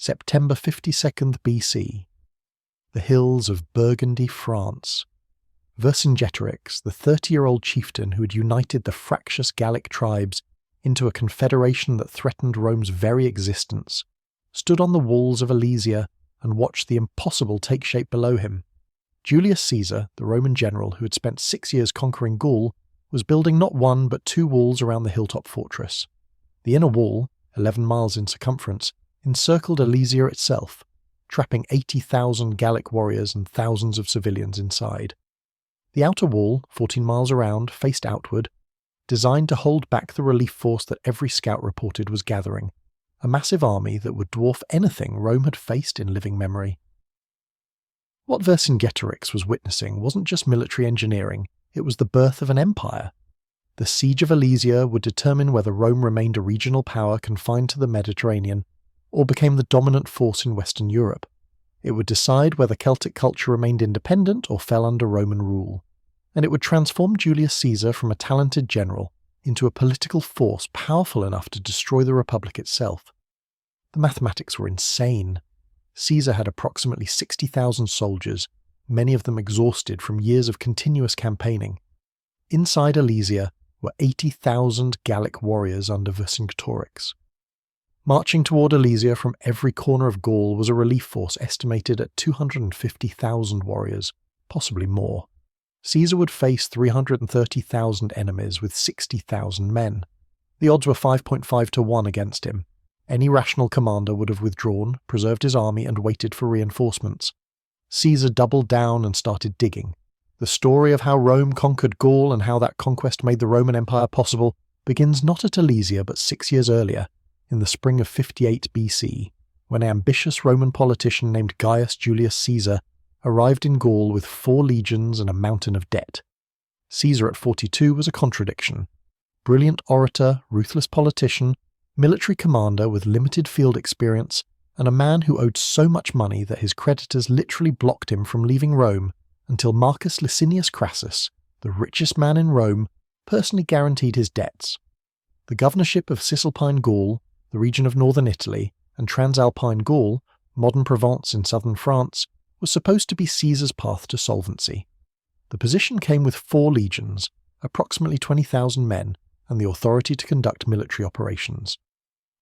September 52nd BC. The hills of Burgundy, France. Vercingetorix, the 30-year-old chieftain who had united the fractious Gallic tribes into a confederation that threatened Rome's very existence, stood on the walls of Alesia and watched the impossible take shape below him. Julius Caesar, the Roman general who had spent 6 years conquering Gaul, was building not one but 2 walls around the hilltop fortress. The inner wall, 11 miles in circumference, encircled Alesia itself, trapping 80,000 Gallic warriors and thousands of civilians inside. The outer wall, 14 miles around, faced outward, designed to hold back the relief force that every scout reported was gathering, a massive army that would dwarf anything Rome had faced in living memory. What Vercingetorix was witnessing wasn't just military engineering, it was the birth of an empire. The siege of Alesia would determine whether Rome remained a regional power confined to the Mediterranean, or became the dominant force in Western Europe. It would decide whether Celtic culture remained independent or fell under Roman rule. And it would transform Julius Caesar from a talented general into a political force powerful enough to destroy the Republic itself. The mathematics were insane. Caesar had approximately 60,000 soldiers, many of them exhausted from years of continuous campaigning. Inside Alesia were 80,000 Gallic warriors under Vercingetorix. Marching toward Alesia from every corner of Gaul was a relief force estimated at 250,000 warriors, possibly more. Caesar would face 330,000 enemies with 60,000 men. The odds were 5.5 to 1 against him. Any rational commander would have withdrawn, preserved his army, and waited for reinforcements. Caesar doubled down and started digging. The story of how Rome conquered Gaul and how that conquest made the Roman Empire possible begins not at Alesia but 6 years earlier, in the spring of 58 BC, when an ambitious Roman politician named Gaius Julius Caesar arrived in Gaul with 4 legions and a mountain of debt. Caesar at 42 was a contradiction. Brilliant orator, ruthless politician, military commander with limited field experience, and a man who owed so much money that his creditors literally blocked him from leaving Rome until Marcus Licinius Crassus, the richest man in Rome, personally guaranteed his debts. The governorship of Cisalpine Gaul, the region of northern Italy, and Transalpine Gaul, modern Provence in southern France, was supposed to be Caesar's path to solvency. The position came with 4 legions, approximately 20,000 men, and the authority to conduct military operations.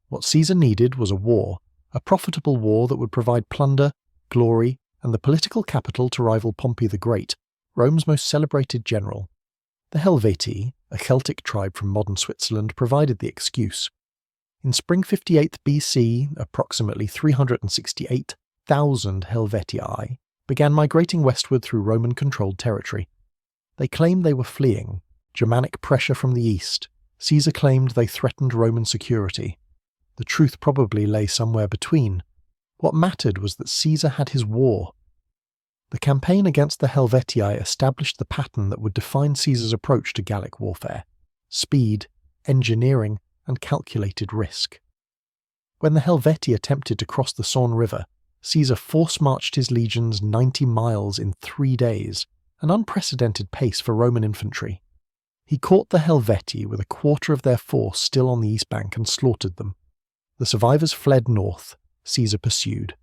What Caesar needed was a war, a profitable war that would provide plunder, glory, and the political capital to rival Pompey the Great, Rome's most celebrated general. The Helvetii, a Celtic tribe from modern Switzerland, provided the excuse. In spring 58 BC, approximately 368,000 Helvetii began migrating westward through Roman-controlled territory. They claimed they were fleeing Germanic pressure from the east. Caesar claimed they threatened Roman security. The truth probably lay somewhere between. What mattered was that Caesar had his war. The campaign against the Helvetii established the pattern that would define Caesar's approach to Gallic warfare: speed, engineering, and calculated risk. When the Helvetii attempted to cross the Saône River, Caesar force-marched his legions 90 miles in 3 days, an unprecedented pace for Roman infantry. He caught the Helvetii with a quarter of their force still on the east bank and slaughtered them. The survivors fled north. Caesar pursued.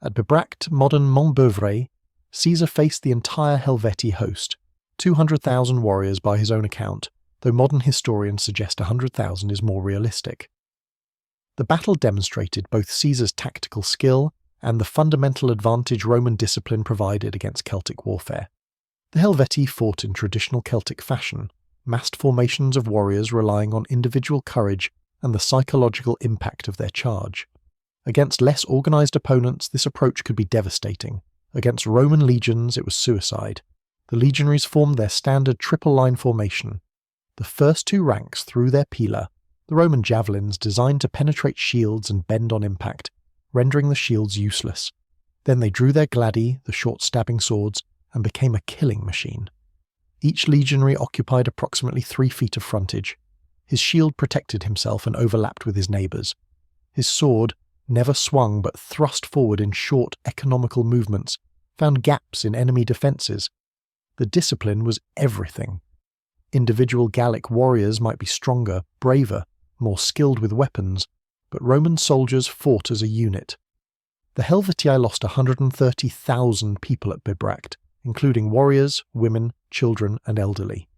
At Bibracte, modern Montbeuvray, Caesar faced the entire Helvetii host, 200,000 warriors by his own account, though modern historians suggest 100,000 is more realistic. The battle demonstrated both Caesar's tactical skill and the fundamental advantage Roman discipline provided against Celtic warfare. The Helvetii fought in traditional Celtic fashion, massed formations of warriors relying on individual courage and the psychological impact of their charge. Against less organised opponents, this approach could be devastating. Against Roman legions, it was suicide. The legionaries formed their standard triple-line formation. The first 2 ranks threw their pila, the Roman javelins designed to penetrate shields and bend on impact, rendering the shields useless. Then they drew their gladi, the short stabbing swords, and became a killing machine. Each legionary occupied approximately 3 feet of frontage. His shield protected himself and overlapped with his neighbours. His sword, never swung but thrust forward in short, economical movements, found gaps in enemy defences. The discipline was everything. Individual Gallic warriors might be stronger, braver, more skilled with weapons, but Roman soldiers fought as a unit. The Helvetii lost 130,000 people at Bibracte, including warriors, women, children, and elderly.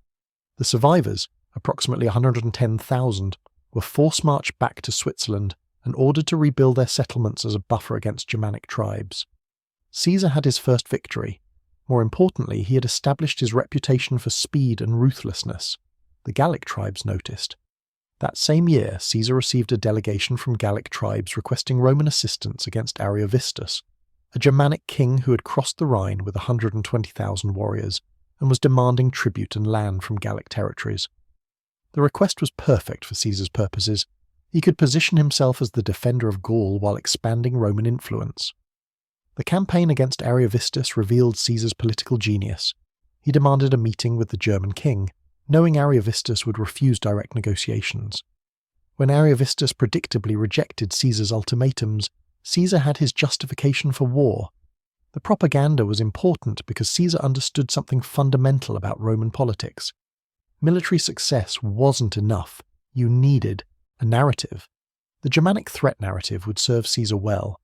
The survivors, approximately 110,000, were force-marched back to Switzerland and ordered to rebuild their settlements as a buffer against Germanic tribes. Caesar had his first victory. More importantly, he had established his reputation for speed and ruthlessness. The Gallic tribes noticed. That same year, Caesar received a delegation from Gallic tribes requesting Roman assistance against Ariovistus, a Germanic king who had crossed the Rhine with 120,000 warriors and was demanding tribute and land from Gallic territories. The request was perfect for Caesar's purposes. He could position himself as the defender of Gaul while expanding Roman influence. The campaign against Ariovistus revealed Caesar's political genius. He demanded a meeting with the German king, knowing Ariovistus would refuse direct negotiations. When Ariovistus predictably rejected Caesar's ultimatums, Caesar had his justification for war. The propaganda was important because Caesar understood something fundamental about Roman politics. Military success wasn't enough. You needed a narrative. The Germanic threat narrative would serve Caesar well.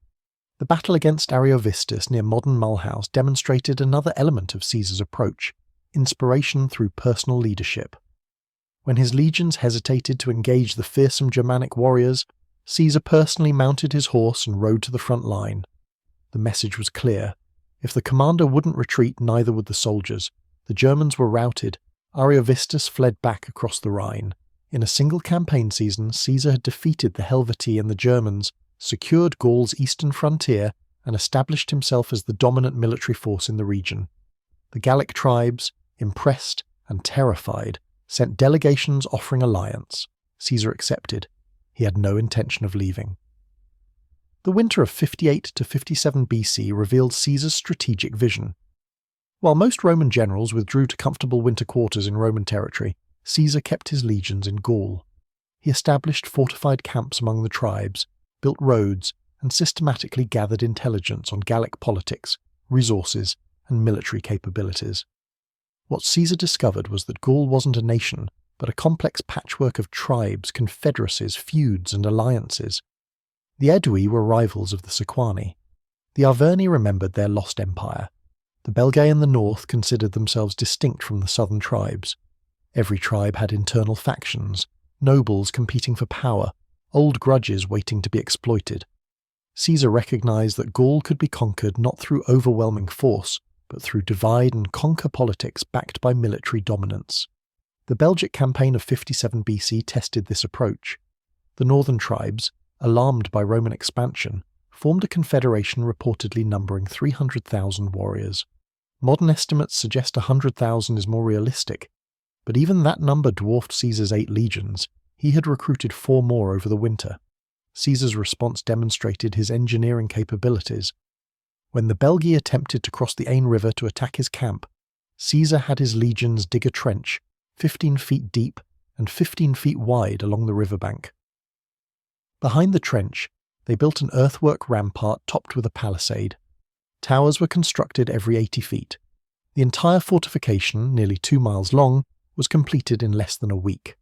The battle against Ariovistus near modern Mulhouse demonstrated another element of Caesar's approach: inspiration through personal leadership. When his legions hesitated to engage the fearsome Germanic warriors, Caesar personally mounted his horse and rode to the front line. The message was clear. If the commander wouldn't retreat, neither would the soldiers. The Germans were routed. Ariovistus fled back across the Rhine. In a single campaign season, Caesar had defeated the Helvetii and the Germans, secured Gaul's eastern frontier, and established himself as the dominant military force in the region. The Gallic tribes, impressed and terrified, sent delegations offering alliance. Caesar accepted. He had no intention of leaving. The winter of 58 to 57 BC revealed Caesar's strategic vision. While most Roman generals withdrew to comfortable winter quarters in Roman territory, Caesar kept his legions in Gaul. He established fortified camps among the tribes, built roads, and systematically gathered intelligence on Gallic politics, resources, and military capabilities. What Caesar discovered was that Gaul wasn't a nation, but a complex patchwork of tribes, confederacies, feuds, and alliances. The Aedui were rivals of the Sequani. The Arverni remembered their lost empire. The Belgae in the north considered themselves distinct from the southern tribes. Every tribe had internal factions, nobles competing for power, old grudges waiting to be exploited. Caesar recognized that Gaul could be conquered not through overwhelming force, but through divide and conquer politics backed by military dominance. The Belgic campaign of 57 BC tested this approach. The northern tribes, alarmed by Roman expansion, formed a confederation reportedly numbering 300,000 warriors. Modern estimates suggest 100,000 is more realistic, but even that number dwarfed Caesar's 8 legions. He had recruited 4 more over the winter. Caesar's response demonstrated his engineering capabilities. When the Belgae attempted to cross the Ain River to attack his camp, Caesar had his legions dig a trench, 15 feet deep and 15 feet wide along the riverbank. Behind the trench, they built an earthwork rampart topped with a palisade. Towers were constructed every 80 feet. The entire fortification, nearly 2 miles long, was completed in less than a week.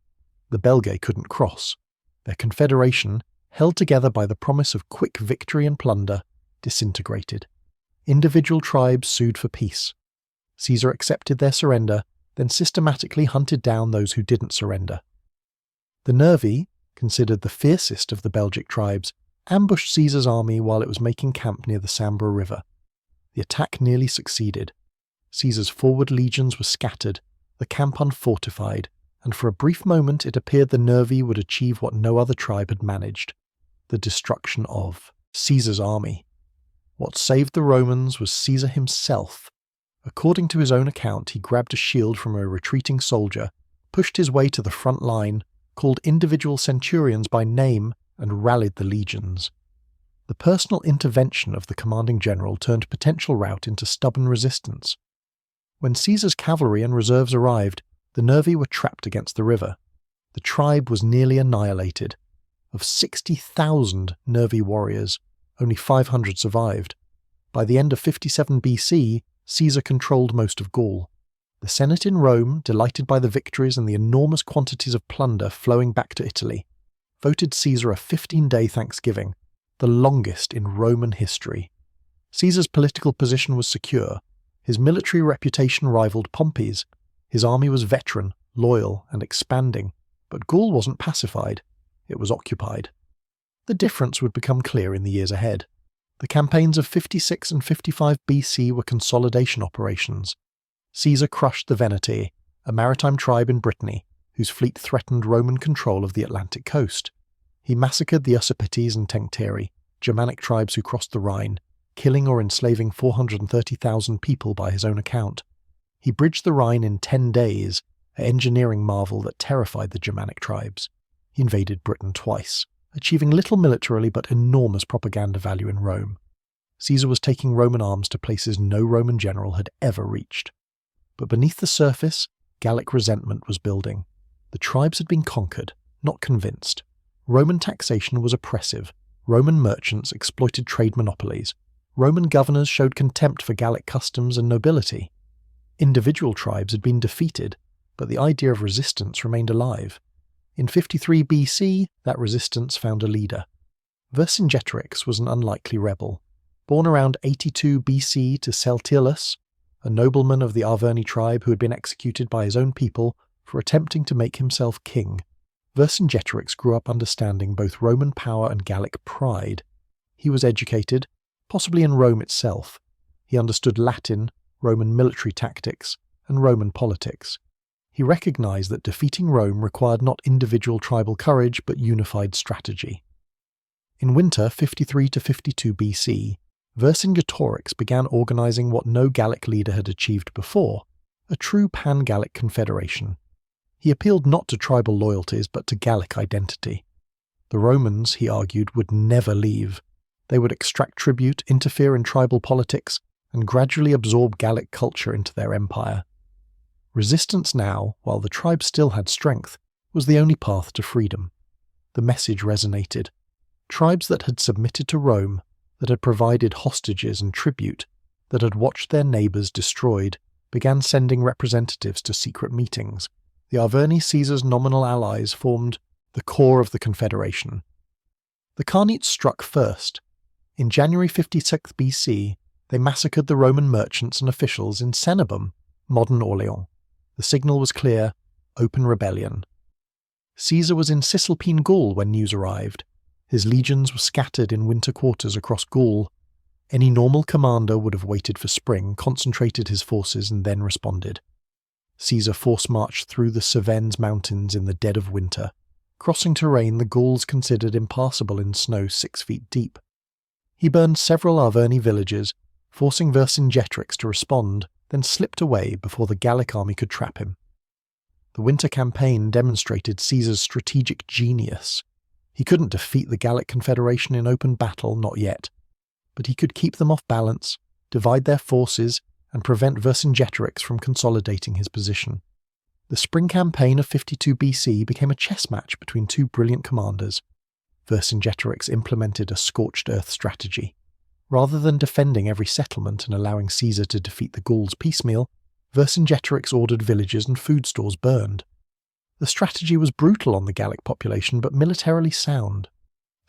The Belgae couldn't cross. Their confederation, held together by the promise of quick victory and plunder, disintegrated. Individual tribes sued for peace. Caesar accepted their surrender, then systematically hunted down those who didn't surrender. The Nervi, considered the fiercest of the Belgic tribes, ambushed Caesar's army while it was making camp near the Sambre River. The attack nearly succeeded. Caesar's forward legions were scattered, the camp unfortified, and for a brief moment it appeared the Nervi would achieve what no other tribe had managed: the destruction of Caesar's army. What saved the Romans was Caesar himself. According to his own account, he grabbed a shield from a retreating soldier, pushed his way to the front line, called individual centurions by name, and rallied the legions. The personal intervention of the commanding general turned potential rout into stubborn resistance. When Caesar's cavalry and reserves arrived, the Nervi were trapped against the river. The tribe was nearly annihilated. Of 60,000 Nervi warriors, only 500 survived. By the end of 57 BC, Caesar controlled most of Gaul. The Senate in Rome, delighted by the victories and the enormous quantities of plunder flowing back to Italy, voted Caesar a 15-day Thanksgiving, the longest in Roman history. Caesar's political position was secure, his military reputation rivaled Pompey's, his army was veteran, loyal, and expanding, but Gaul wasn't pacified, it was occupied. The difference would become clear in the years ahead. The campaigns of 56 and 55 BC were consolidation operations. Caesar crushed the Veneti, a maritime tribe in Brittany, whose fleet threatened Roman control of the Atlantic coast. He massacred the Usipetes and Tencteri, Germanic tribes who crossed the Rhine, killing or enslaving 430,000 people by his own account. He bridged the Rhine in 10 days, an engineering marvel that terrified the Germanic tribes. He invaded Britain twice, achieving little militarily but enormous propaganda value in Rome. Caesar was taking Roman arms to places no Roman general had ever reached. But beneath the surface, Gallic resentment was building. The tribes had been conquered, not convinced. Roman taxation was oppressive. Roman merchants exploited trade monopolies. Roman governors showed contempt for Gallic customs and nobility. Individual tribes had been defeated, but the idea of resistance remained alive. In 53 BC, that resistance found a leader. Vercingetorix was an unlikely rebel. Born around 82 BC to Celtillus, a nobleman of the Arverni tribe who had been executed by his own people for attempting to make himself king, Vercingetorix grew up understanding both Roman power and Gallic pride. He was educated, possibly in Rome itself. He understood Latin, Roman military tactics, and Roman politics. He recognized that defeating Rome required not individual tribal courage but unified strategy. In winter 53 to 52 BC, Vercingetorix began organizing what no Gallic leader had achieved before, a true pan-Gallic confederation. He appealed not to tribal loyalties but to Gallic identity. The Romans, he argued, would never leave. They would extract tribute, interfere in tribal politics, and gradually absorb Gallic culture into their empire. Resistance now, while the tribe still had strength, was the only path to freedom. The message resonated. Tribes that had submitted to Rome, that had provided hostages and tribute, that had watched their neighbours destroyed, began sending representatives to secret meetings. The Arverni, Caesar's nominal allies, formed the core of the confederation. The Carnites struck first. In January 56 BC, they massacred the Roman merchants and officials in Cenabum, modern Orleans. The signal was clear: open rebellion. Caesar was in Cisalpine Gaul when news arrived. His legions were scattered in winter quarters across Gaul. Any normal commander would have waited for spring, concentrated his forces, and then responded. Caesar force-marched through the Cevennes mountains in the dead of winter, crossing terrain the Gauls considered impassable in snow 6 feet deep. He burned several Arverni villages, forcing Vercingetorix to respond, then slipped away before the Gallic army could trap him. The winter campaign demonstrated Caesar's strategic genius. He couldn't defeat the Gallic Confederation in open battle, not yet, but he could keep them off balance, divide their forces, and prevent Vercingetorix from consolidating his position. The spring campaign of 52 BC became a chess match between two brilliant commanders. Vercingetorix implemented a scorched earth strategy. Rather than defending every settlement and allowing Caesar to defeat the Gauls piecemeal, Vercingetorix ordered villages and food stores burned. The strategy was brutal on the Gallic population but militarily sound.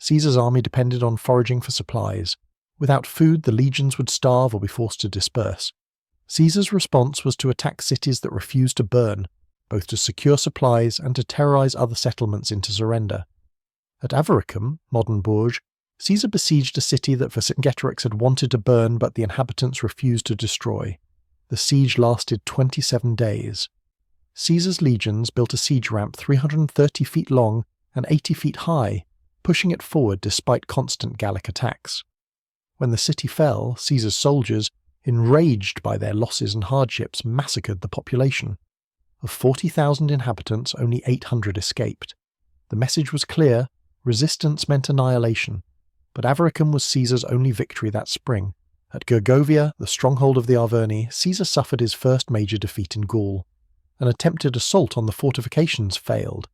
Caesar's army depended on foraging for supplies. Without food, the legions would starve or be forced to disperse. Caesar's response was to attack cities that refused to burn, both to secure supplies and to terrorize other settlements into surrender. At Avaricum, modern Bourges, Caesar besieged a city that Vercingetorix had wanted to burn but the inhabitants refused to destroy. The siege lasted 27 days. Caesar's legions built a siege ramp 330 feet long and 80 feet high, pushing it forward despite constant Gallic attacks. When the city fell, Caesar's soldiers, enraged by their losses and hardships, massacred the population. Of 40,000 inhabitants, only 800 escaped. The message was clear: resistance meant annihilation. But Avaricum was Caesar's only victory that spring. At Gergovia, the stronghold of the Arverni, Caesar suffered his first major defeat in Gaul. An attempted assault on the fortifications failed.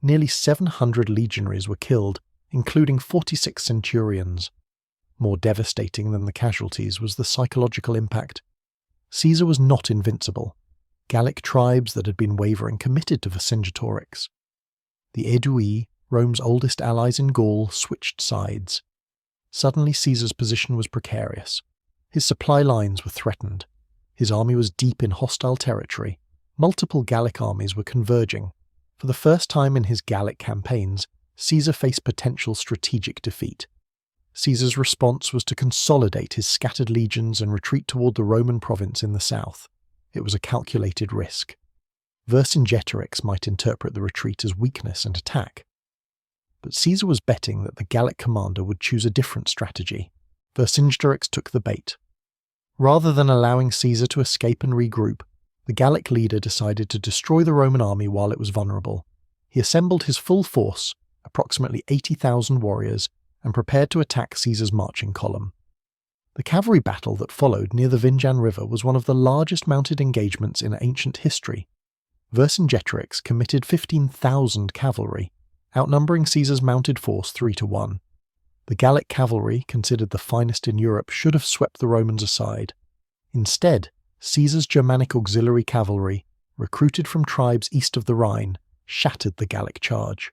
Nearly 700 legionaries were killed, including 46 centurions. More devastating than the casualties was the psychological impact. Caesar was not invincible. Gallic tribes that had been wavering committed to Vercingetorix. The Aedui, Rome's oldest allies in Gaul, switched sides. Suddenly Caesar's position was precarious. His supply lines were threatened. His army was deep in hostile territory. Multiple Gallic armies were converging. For the first time in his Gallic campaigns, Caesar faced potential strategic defeat. Caesar's response was to consolidate his scattered legions and retreat toward the Roman province in the south. It was a calculated risk. Vercingetorix might interpret the retreat as weakness and attack. But Caesar was betting that the Gallic commander would choose a different strategy. Vercingetorix took the bait. Rather than allowing Caesar to escape and regroup, the Gallic leader decided to destroy the Roman army while it was vulnerable. He assembled his full force, approximately 80,000 warriors, and prepared to attack Caesar's marching column. The cavalry battle that followed near the Vinjan River was one of the largest mounted engagements in ancient history. Vercingetorix committed 15,000 cavalry, outnumbering Caesar's mounted force 3-1. The Gallic cavalry, considered the finest in Europe, should have swept the Romans aside. Instead, Caesar's Germanic auxiliary cavalry, recruited from tribes east of the Rhine, shattered the Gallic charge.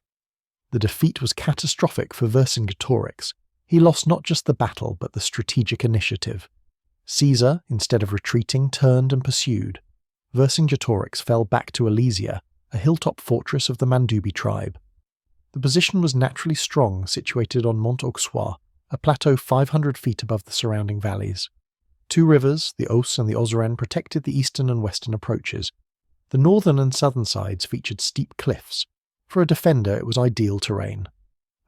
The defeat was catastrophic for Vercingetorix. He lost not just the battle, but the strategic initiative. Caesar, instead of retreating, turned and pursued. Vercingetorix fell back to Alesia, a hilltop fortress of the Mandubi tribe. The position was naturally strong, situated on Mont Auxois, a plateau 500 feet above the surrounding valleys. Two rivers, the Ouse and the Ozeren, protected the eastern and western approaches. The northern and southern sides featured steep cliffs. For a defender, it was ideal terrain.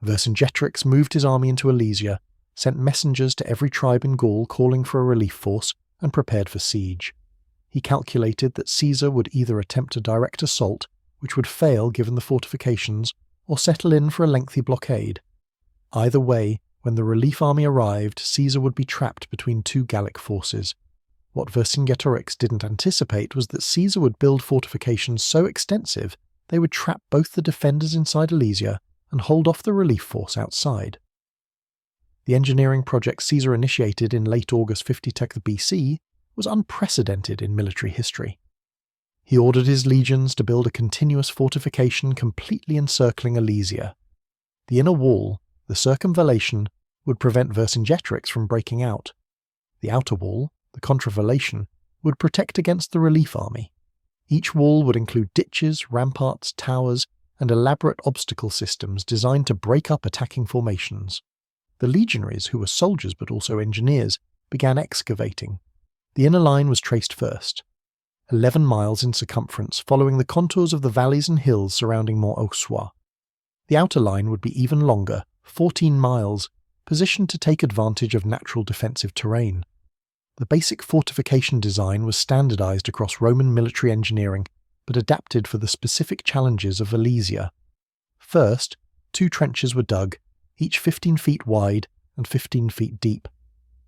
Vercingetorix moved his army into Alesia, sent messengers to every tribe in Gaul calling for a relief force, and prepared for siege. He calculated that Caesar would either attempt a direct assault, which would fail given the fortifications, or settle in for a lengthy blockade. Either way, when the relief army arrived, Caesar would be trapped between two Gallic forces. What Vercingetorix didn't anticipate was that Caesar would build fortifications so extensive they would trap both the defenders inside Alesia and hold off the relief force outside. The engineering project Caesar initiated in late August 50 BC was unprecedented in military history. He ordered his legions to build a continuous fortification completely encircling Alesia. The inner wall, the circumvallation, would prevent Vercingetorix from breaking out. The outer wall, the contravallation, would protect against the relief army. Each wall would include ditches, ramparts, towers, and elaborate obstacle systems designed to break up attacking formations. The legionaries, who were soldiers but also engineers, began excavating. The inner line was traced first, 11 miles in circumference, following the contours of the valleys and hills surrounding Mont Auxois. The outer line would be even longer, 14 miles, positioned to take advantage of natural defensive terrain. The basic fortification design was standardized across Roman military engineering, but adapted for the specific challenges of Alesia. First, 2 trenches were dug, each 15 feet wide and 15 feet deep.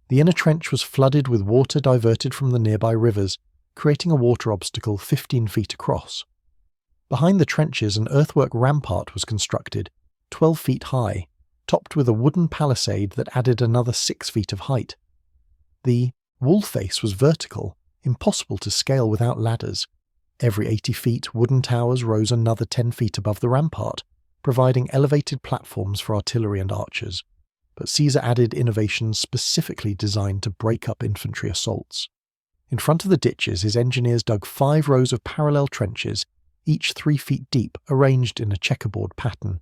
The inner trench was flooded with water diverted from the nearby rivers, creating a water obstacle 15 feet across. Behind the trenches, an earthwork rampart was constructed, 12 feet high, topped with a wooden palisade that added another 6 feet of height. The wall face was vertical, impossible to scale without ladders. Every 80 feet, wooden towers rose another 10 feet above the rampart, providing elevated platforms for artillery and archers. But Caesar added innovations specifically designed to break up infantry assaults. In front of the ditches, his engineers dug 5 rows of parallel trenches, each 3 feet deep, arranged in a checkerboard pattern.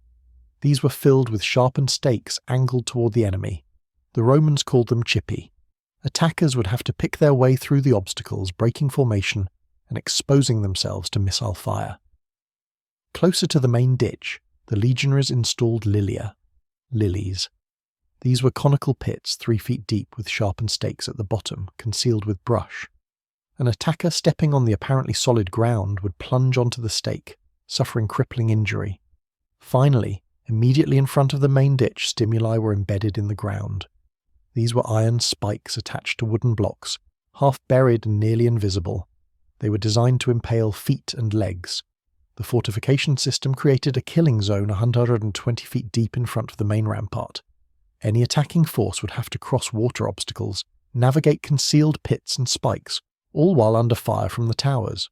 These were filled with sharpened stakes angled toward the enemy. The Romans called them chipi. Attackers would have to pick their way through the obstacles, breaking formation and exposing themselves to missile fire. Closer to the main ditch, the legionaries installed lilies. These were conical pits 3 feet deep with sharpened stakes at the bottom, concealed with brush. An attacker stepping on the apparently solid ground would plunge onto the stake, suffering crippling injury. Finally, immediately in front of the main ditch, stimuli were embedded in the ground. These were iron spikes attached to wooden blocks, half buried and nearly invisible. They were designed to impale feet and legs. The fortification system created a killing zone 120 feet deep in front of the main rampart. Any attacking force would have to cross water obstacles, navigate concealed pits and spikes, all while under fire from the towers.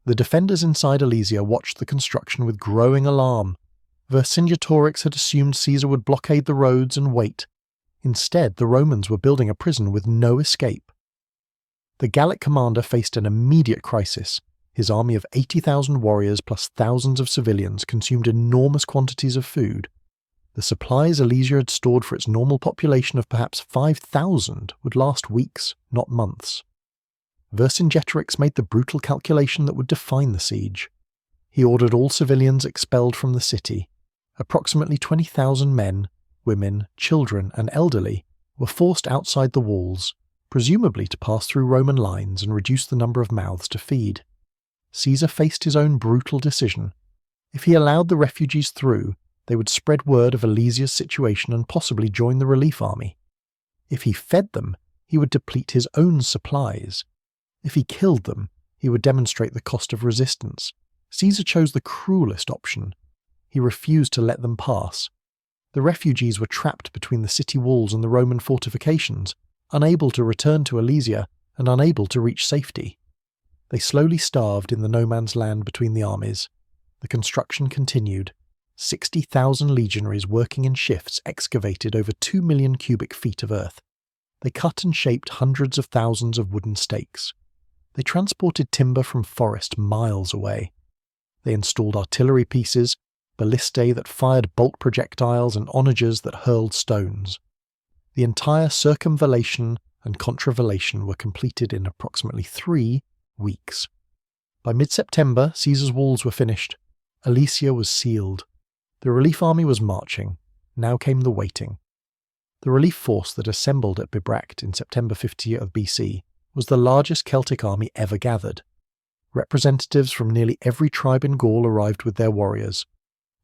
The defenders inside Alesia watched the construction with growing alarm. Vercingetorix had assumed Caesar would blockade the roads and wait, Instead, the Romans were building a prison with no escape. The Gallic commander faced an immediate crisis. His army of 80,000 warriors plus thousands of civilians consumed enormous quantities of food. The supplies Alesia had stored for its normal population of perhaps 5,000 would last weeks, not months. Vercingetorix made the brutal calculation that would define the siege. He ordered all civilians expelled from the city. Approximately 20,000 men, women, children, and elderly were forced outside the walls, presumably to pass through Roman lines and reduce the number of mouths to feed. Caesar faced his own brutal decision. If he allowed the refugees through, they would spread word of Alesia's situation and possibly join the relief army. If he fed them, he would deplete his own supplies. If he killed them, he would demonstrate the cost of resistance. Caesar chose the cruelest option. He refused to let them pass. The refugees were trapped between the city walls and the Roman fortifications, unable to return to Alesia and unable to reach safety. They slowly starved in the no-man's land between the armies. The construction continued. 60,000 legionaries working in shifts excavated over 2 million cubic feet of earth. They cut and shaped hundreds of thousands of wooden stakes. They transported timber from forest miles away. They installed artillery pieces, ballistae that fired bolt projectiles, and onagers that hurled stones. The entire circumvallation and contravallation were completed in approximately 3 weeks. By mid-September, Caesar's walls were finished. Alesia was sealed. The relief army was marching. Now came the waiting. The relief force that assembled at Bibracte in September 50 of BC was the largest Celtic army ever gathered. Representatives from nearly every tribe in Gaul arrived with their warriors.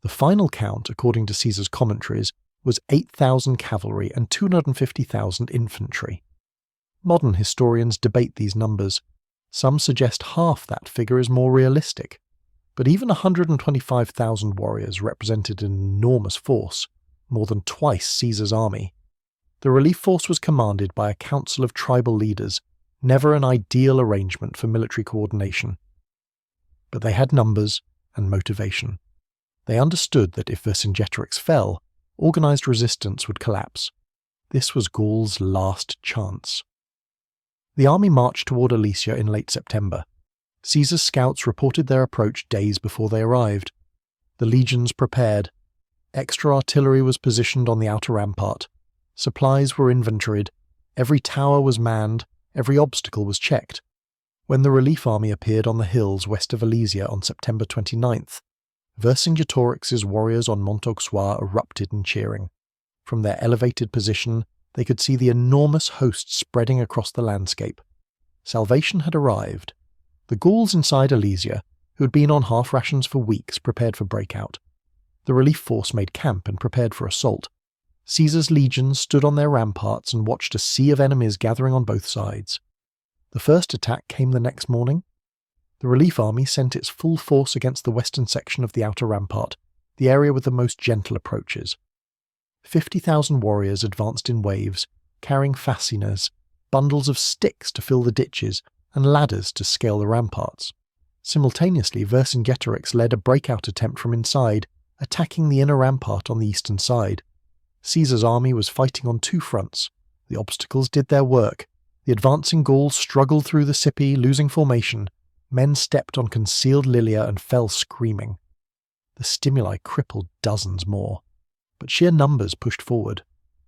The final count, according to Caesar's commentaries, was 8,000 cavalry and 250,000 infantry. Modern historians debate these numbers. Some suggest half that figure is more realistic. But even 125,000 warriors represented an enormous force, more than twice Caesar's army. The relief force was commanded by a council of tribal leaders, never an ideal arrangement for military coordination. But they had numbers and motivation. They understood that if Vercingetorix fell, organised resistance would collapse. This was Gaul's last chance. The army marched toward Alesia in late September. Caesar's scouts reported their approach days before they arrived. The legions prepared. Extra artillery was positioned on the outer rampart. Supplies were inventoried. Every tower was manned. Every obstacle was checked. When the relief army appeared on the hills west of Alesia on September 29th, Vercingetorix's warriors on Mont Auxois erupted in cheering. From their elevated position, they could see the enormous host spreading across the landscape. Salvation had arrived. The Gauls inside Alesia, who had been on half rations for weeks, prepared for breakout. The relief force made camp and prepared for assault. Caesar's legions stood on their ramparts and watched a sea of enemies gathering on both sides. The first attack came the next morning. The relief army sent its full force against the western section of the outer rampart, the area with the most gentle approaches. 50,000 warriors advanced in waves, carrying fascinas, bundles of sticks to fill the ditches, and ladders to scale the ramparts. Simultaneously, Vercingetorix led a breakout attempt from inside, attacking the inner rampart on the eastern side. Caesar's army was fighting on 2 fronts. The obstacles did their work. The advancing Gauls struggled through the Sippi, losing formation. Men stepped on concealed lilia and fell screaming. The stimuli crippled dozens more. But sheer numbers pushed forward.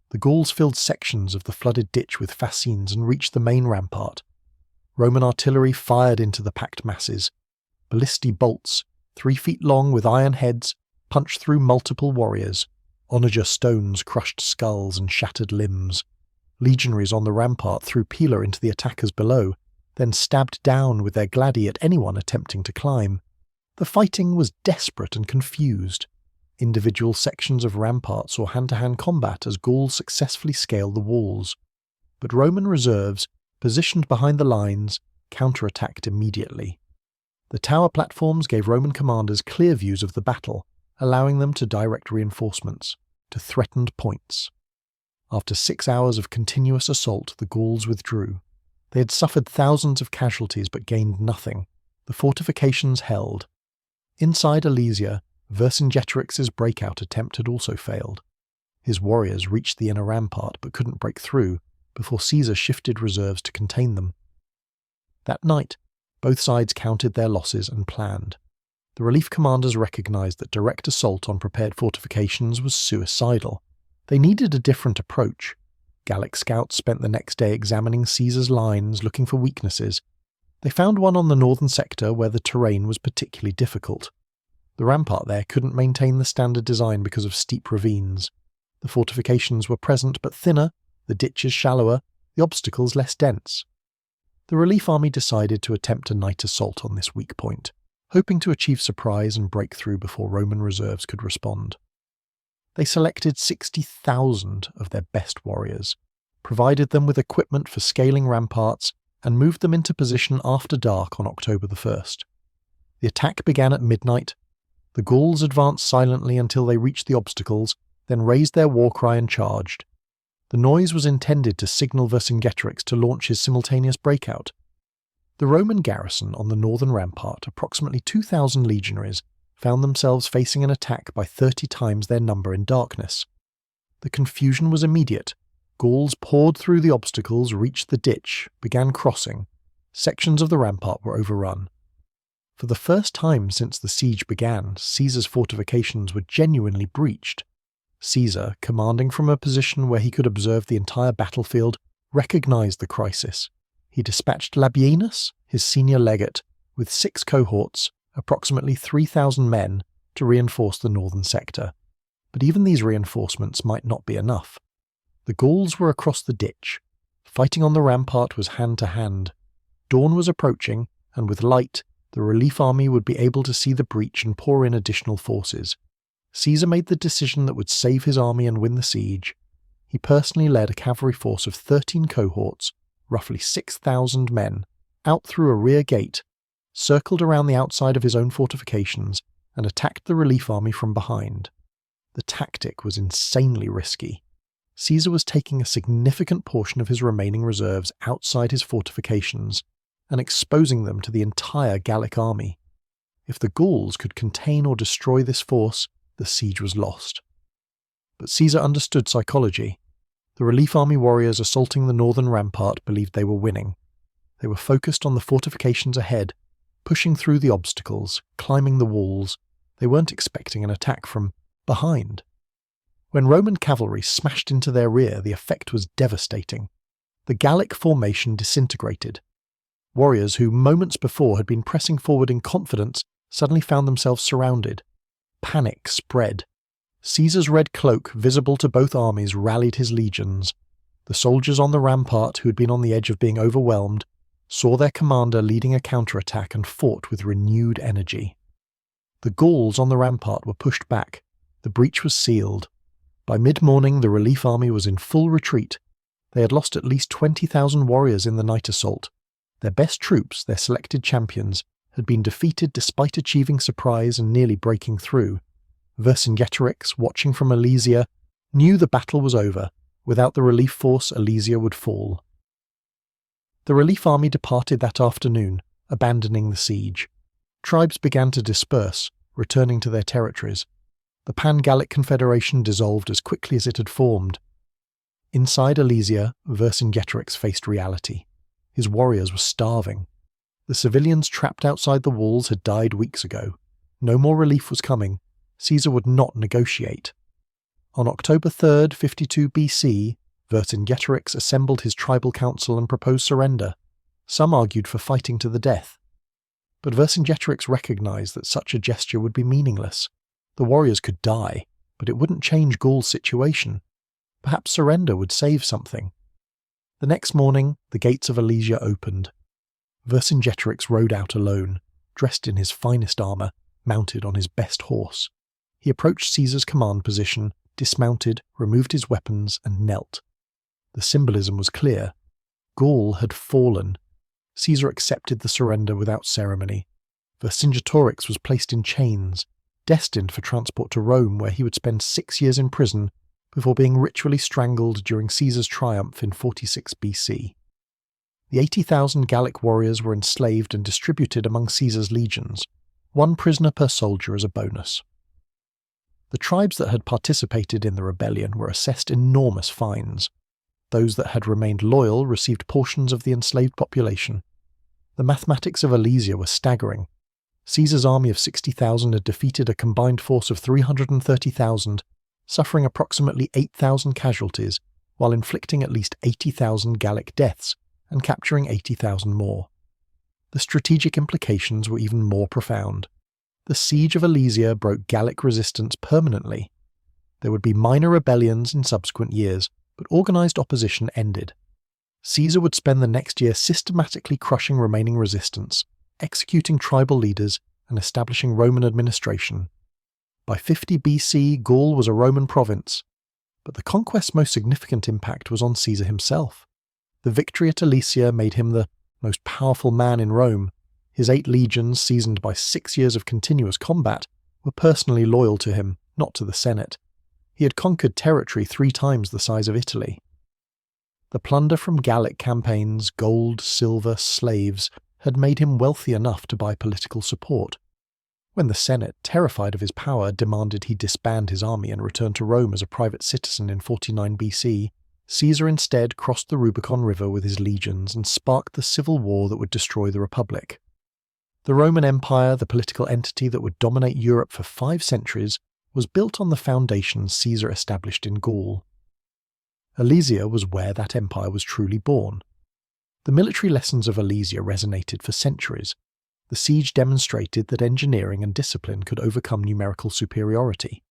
The Gauls filled sections of the flooded ditch with fascines and reached the main rampart. Roman artillery fired into the packed masses. Ballistae bolts, 3 feet long with iron heads, punched through multiple warriors. Onager stones crushed skulls and shattered limbs. Legionaries on the rampart threw pila into the attackers below, then stabbed down with their gladi at anyone attempting to climb. The fighting was desperate and confused. Individual sections of ramparts saw hand-to-hand combat as Gauls successfully scaled the walls. But Roman reserves, positioned behind the lines, counterattacked immediately. The tower platforms gave Roman commanders clear views of the battle, allowing them to direct reinforcements to threatened points. After 6 hours of continuous assault, the Gauls withdrew. They had suffered thousands of casualties but gained nothing. The fortifications held. Inside Alesia, Vercingetorix's breakout attempt had also failed. His warriors reached the inner rampart but couldn't break through before Caesar shifted reserves to contain them. That night, both sides counted their losses and planned. The relief commanders recognized that direct assault on prepared fortifications was suicidal. They needed a different approach. Gallic scouts spent the next day examining Caesar's lines, looking for weaknesses. They found one on the northern sector where the terrain was particularly difficult. The rampart there couldn't maintain the standard design because of steep ravines. The fortifications were present but thinner, the ditches shallower, the obstacles less dense. The relief army decided to attempt a night assault on this weak point, hoping to achieve surprise and breakthrough before Roman reserves could respond. They selected 60,000 of their best warriors, provided them with equipment for scaling ramparts, and moved them into position after dark on October the 1st. The attack began at midnight. The Gauls advanced silently until they reached the obstacles, then raised their war cry and charged. The noise was intended to signal Vercingetorix to launch his simultaneous breakout. The Roman garrison on the northern rampart, approximately 2,000 legionaries, found themselves facing an attack by 30 times their number in darkness. The confusion was immediate. Gauls poured through the obstacles, reached the ditch, began crossing. Sections of the rampart were overrun. For the first time since the siege began, Caesar's fortifications were genuinely breached. Caesar, commanding from a position where he could observe the entire battlefield, recognized the crisis. He dispatched Labienus, his senior legate, with 6 cohorts, approximately 3,000 men, to reinforce the northern sector. But even these reinforcements might not be enough. The Gauls were across the ditch. Fighting on the rampart was hand to hand. Dawn was approaching, and with light, the relief army would be able to see the breach and pour in additional forces. Caesar made the decision that would save his army and win the siege. He personally led a cavalry force of 13 cohorts, roughly 6,000 men, out through a rear gate, circled around the outside of his own fortifications, and attacked the relief army from behind. The tactic was insanely risky. Caesar was taking a significant portion of his remaining reserves outside his fortifications and exposing them to the entire Gallic army. If the Gauls could contain or destroy this force, the siege was lost. But Caesar understood psychology. The relief army warriors assaulting the northern rampart believed they were winning. They were focused on the fortifications ahead, pushing through the obstacles, climbing the walls. They weren't expecting an attack from behind. When Roman cavalry smashed into their rear, the effect was devastating. The Gallic formation disintegrated. Warriors who moments before had been pressing forward in confidence suddenly found themselves surrounded. Panic spread. Caesar's red cloak, visible to both armies, rallied his legions. The soldiers on the rampart, who had been on the edge of being overwhelmed, saw their commander leading a counterattack and fought with renewed energy. The Gauls on the rampart were pushed back. The breach was sealed. By mid-morning, the relief army was in full retreat. They had lost at least 20,000 warriors in the night assault. Their best troops, their selected champions, had been defeated despite achieving surprise and nearly breaking through. Vercingetorix, watching from Alesia, knew the battle was over. Without the relief force, Alesia would fall. The relief army departed that afternoon, abandoning the siege. Tribes began to disperse, returning to their territories. The Pan-Gallic Confederation dissolved as quickly as it had formed. Inside Alesia, Vercingetorix faced reality. His warriors were starving. The civilians trapped outside the walls had died weeks ago. No more relief was coming. Caesar would not negotiate. On October 3rd, 52 BC, Vercingetorix assembled his tribal council and proposed surrender. Some argued for fighting to the death. But Vercingetorix recognized that such a gesture would be meaningless. The warriors could die, but it wouldn't change Gaul's situation. Perhaps surrender would save something. The next morning, the gates of Alesia opened. Vercingetorix rode out alone, dressed in his finest armour, mounted on his best horse. He approached Caesar's command position, dismounted, removed his weapons, and knelt. The symbolism was clear. Gaul had fallen. Caesar accepted the surrender without ceremony. Vercingetorix was placed in chains, destined for transport to Rome, where he would spend 6 years in prison before being ritually strangled during Caesar's triumph in 46 BC. The 80,000 Gallic warriors were enslaved and distributed among Caesar's legions, 1 prisoner per soldier as a bonus. The tribes that had participated in the rebellion were assessed enormous fines. Those that had remained loyal received portions of the enslaved population. The mathematics of Alesia were staggering. Caesar's army of 60,000 had defeated a combined force of 330,000, suffering approximately 8,000 casualties, while inflicting at least 80,000 Gallic deaths and capturing 80,000 more. The strategic implications were even more profound. The siege of Alesia broke Gallic resistance permanently. There would be minor rebellions in subsequent years, but organised opposition ended. Caesar would spend the next year systematically crushing remaining resistance, executing tribal leaders, and establishing Roman administration. By 50 BC, Gaul was a Roman province, but the conquest's most significant impact was on Caesar himself. The victory at Alesia made him the most powerful man in Rome. His 8 legions, seasoned by 6 years of continuous combat, were personally loyal to him, not to the Senate. He had conquered territory 3 times the size of Italy. The plunder from Gallic campaigns, gold, silver, slaves, had made him wealthy enough to buy political support. When the Senate, terrified of his power, demanded he disband his army and return to Rome as a private citizen in 49 BC, Caesar instead crossed the Rubicon River with his legions and sparked the civil war that would destroy the Republic. The Roman Empire, the political entity that would dominate Europe for 5 centuries, was built on the foundations Caesar established in Gaul. Alesia was where that empire was truly born. The military lessons of Alesia resonated for centuries. The siege demonstrated that engineering and discipline could overcome numerical superiority.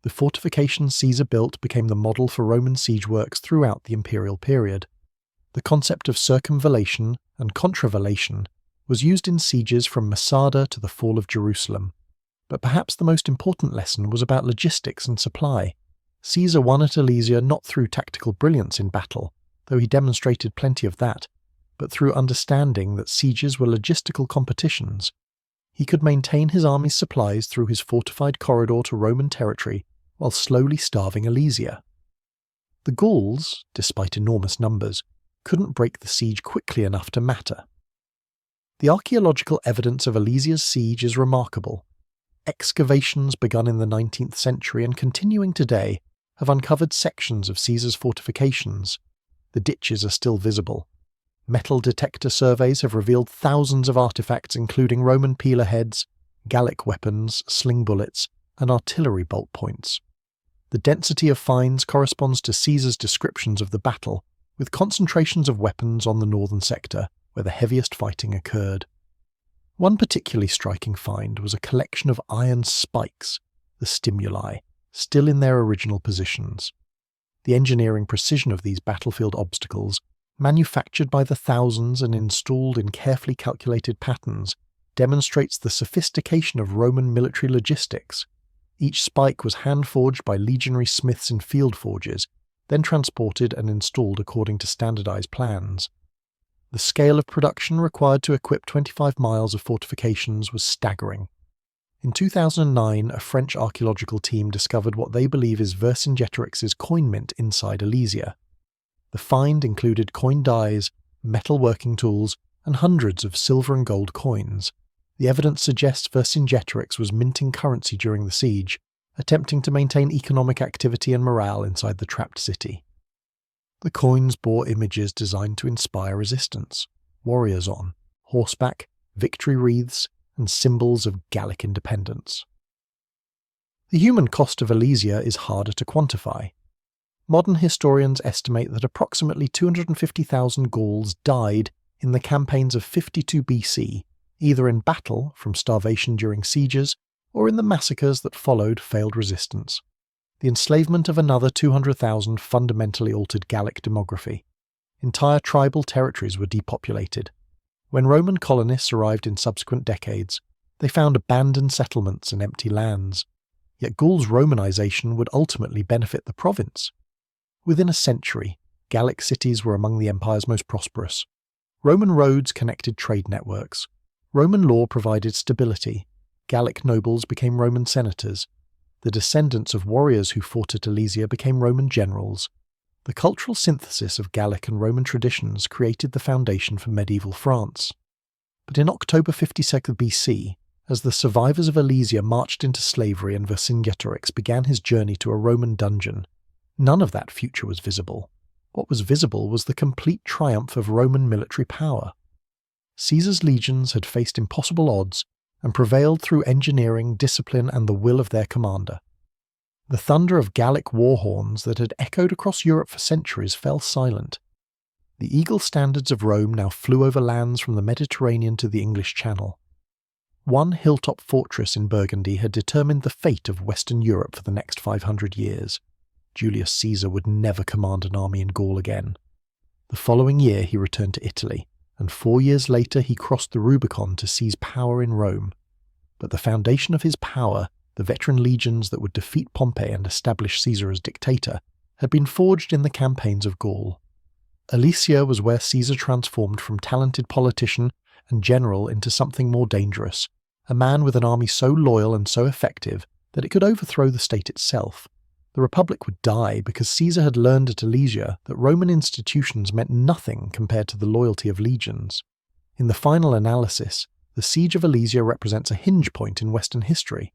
The fortifications Caesar built became the model for Roman siege works throughout the imperial period. The concept of circumvallation and contravallation was used in sieges from Masada to the fall of Jerusalem. But perhaps the most important lesson was about logistics and supply. Caesar won at Alesia not through tactical brilliance in battle, though he demonstrated plenty of that, but through understanding that sieges were logistical competitions. He could maintain his army's supplies through his fortified corridor to Roman territory while slowly starving Alesia. The Gauls, despite enormous numbers, couldn't break the siege quickly enough to matter. The archaeological evidence of Alesia's siege is remarkable. Excavations begun in the 19th century and continuing today have uncovered sections of Caesar's fortifications. The ditches are still visible. Metal detector surveys have revealed thousands of artifacts including Roman pillar heads, Gallic weapons, sling bullets, and artillery bolt points. The density of finds corresponds to Caesar's descriptions of the battle, with concentrations of weapons on the northern sector, where the heaviest fighting occurred. One particularly striking find was a collection of iron spikes, the stimuli, still in their original positions. The engineering precision of these battlefield obstacles, manufactured by the thousands and installed in carefully calculated patterns, demonstrates the sophistication of Roman military logistics. Each spike was hand-forged by legionary smiths in field forges, then transported and installed according to standardized plans. The scale of production required to equip 25 miles of fortifications was staggering. In 2009, a French archaeological team discovered what they believe is Vercingetorix's coin mint inside Alesia. The find included coin dies, metal working tools, and hundreds of silver and gold coins. The evidence suggests Vercingetorix was minting currency during the siege, attempting to maintain economic activity and morale inside the trapped city. The coins bore images designed to inspire resistance: warriors on horseback, victory wreaths, and symbols of Gallic independence. The human cost of Alesia is harder to quantify. Modern historians estimate that approximately 250,000 Gauls died in the campaigns of 52 BC, either in battle from starvation during sieges or in the massacres that followed failed resistance. The enslavement of another 200,000 fundamentally altered Gallic demography. Entire tribal territories were depopulated. When Roman colonists arrived in subsequent decades, they found abandoned settlements and empty lands. Yet Gaul's Romanization would ultimately benefit the province. Within a century, Gallic cities were among the empire's most prosperous. Roman roads connected trade networks. Roman law provided stability. Gallic nobles became Roman senators. The descendants of warriors who fought at Alesia became Roman generals. The cultural synthesis of Gallic and Roman traditions created the foundation for medieval France. But in October 52 BC, As the survivors of Alesia marched into slavery and Vercingetorix began his journey to a Roman dungeon, none of that future was visible. What was visible was the complete triumph of Roman military power. Caesar's legions had faced impossible odds and prevailed through engineering, discipline, and the will of their commander. The thunder of Gallic war horns that had echoed across Europe for centuries fell silent. The eagle standards of Rome now flew over lands from the Mediterranean to the English Channel. One hilltop fortress in Burgundy had determined the fate of Western Europe for the next 500 years. Julius Caesar would never command an army in Gaul again. The following year he returned to Italy, and 4 years later he crossed the Rubicon to seize power in Rome. But the foundation of his power, the veteran legions that would defeat Pompey and establish Caesar as dictator, had been forged in the campaigns of Gaul. Alesia was where Caesar transformed from talented politician and general into something more dangerous, a man with an army so loyal and so effective that it could overthrow the state itself. The Republic would die because Caesar had learned at Alesia that Roman institutions meant nothing compared to the loyalty of legions. In the final analysis, the siege of Alesia represents a hinge point in Western history.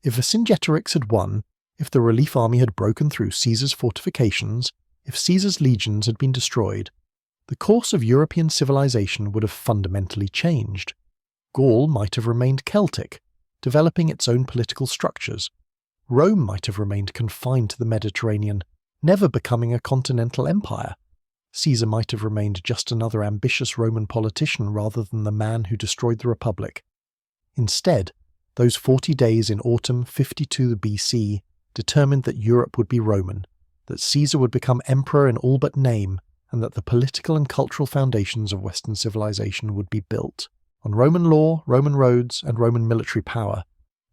If Vercingetorix had won, if the relief army had broken through Caesar's fortifications, if Caesar's legions had been destroyed, the course of European civilization would have fundamentally changed. Gaul might have remained Celtic, developing its own political structures. Rome might have remained confined to the Mediterranean, never becoming a continental empire. Caesar might have remained just another ambitious Roman politician rather than the man who destroyed the Republic. Instead, those 40 days in autumn 52 BC determined that Europe would be Roman, that Caesar would become emperor in all but name, and that the political and cultural foundations of Western civilization would be built. On Roman law, Roman roads, and Roman military power,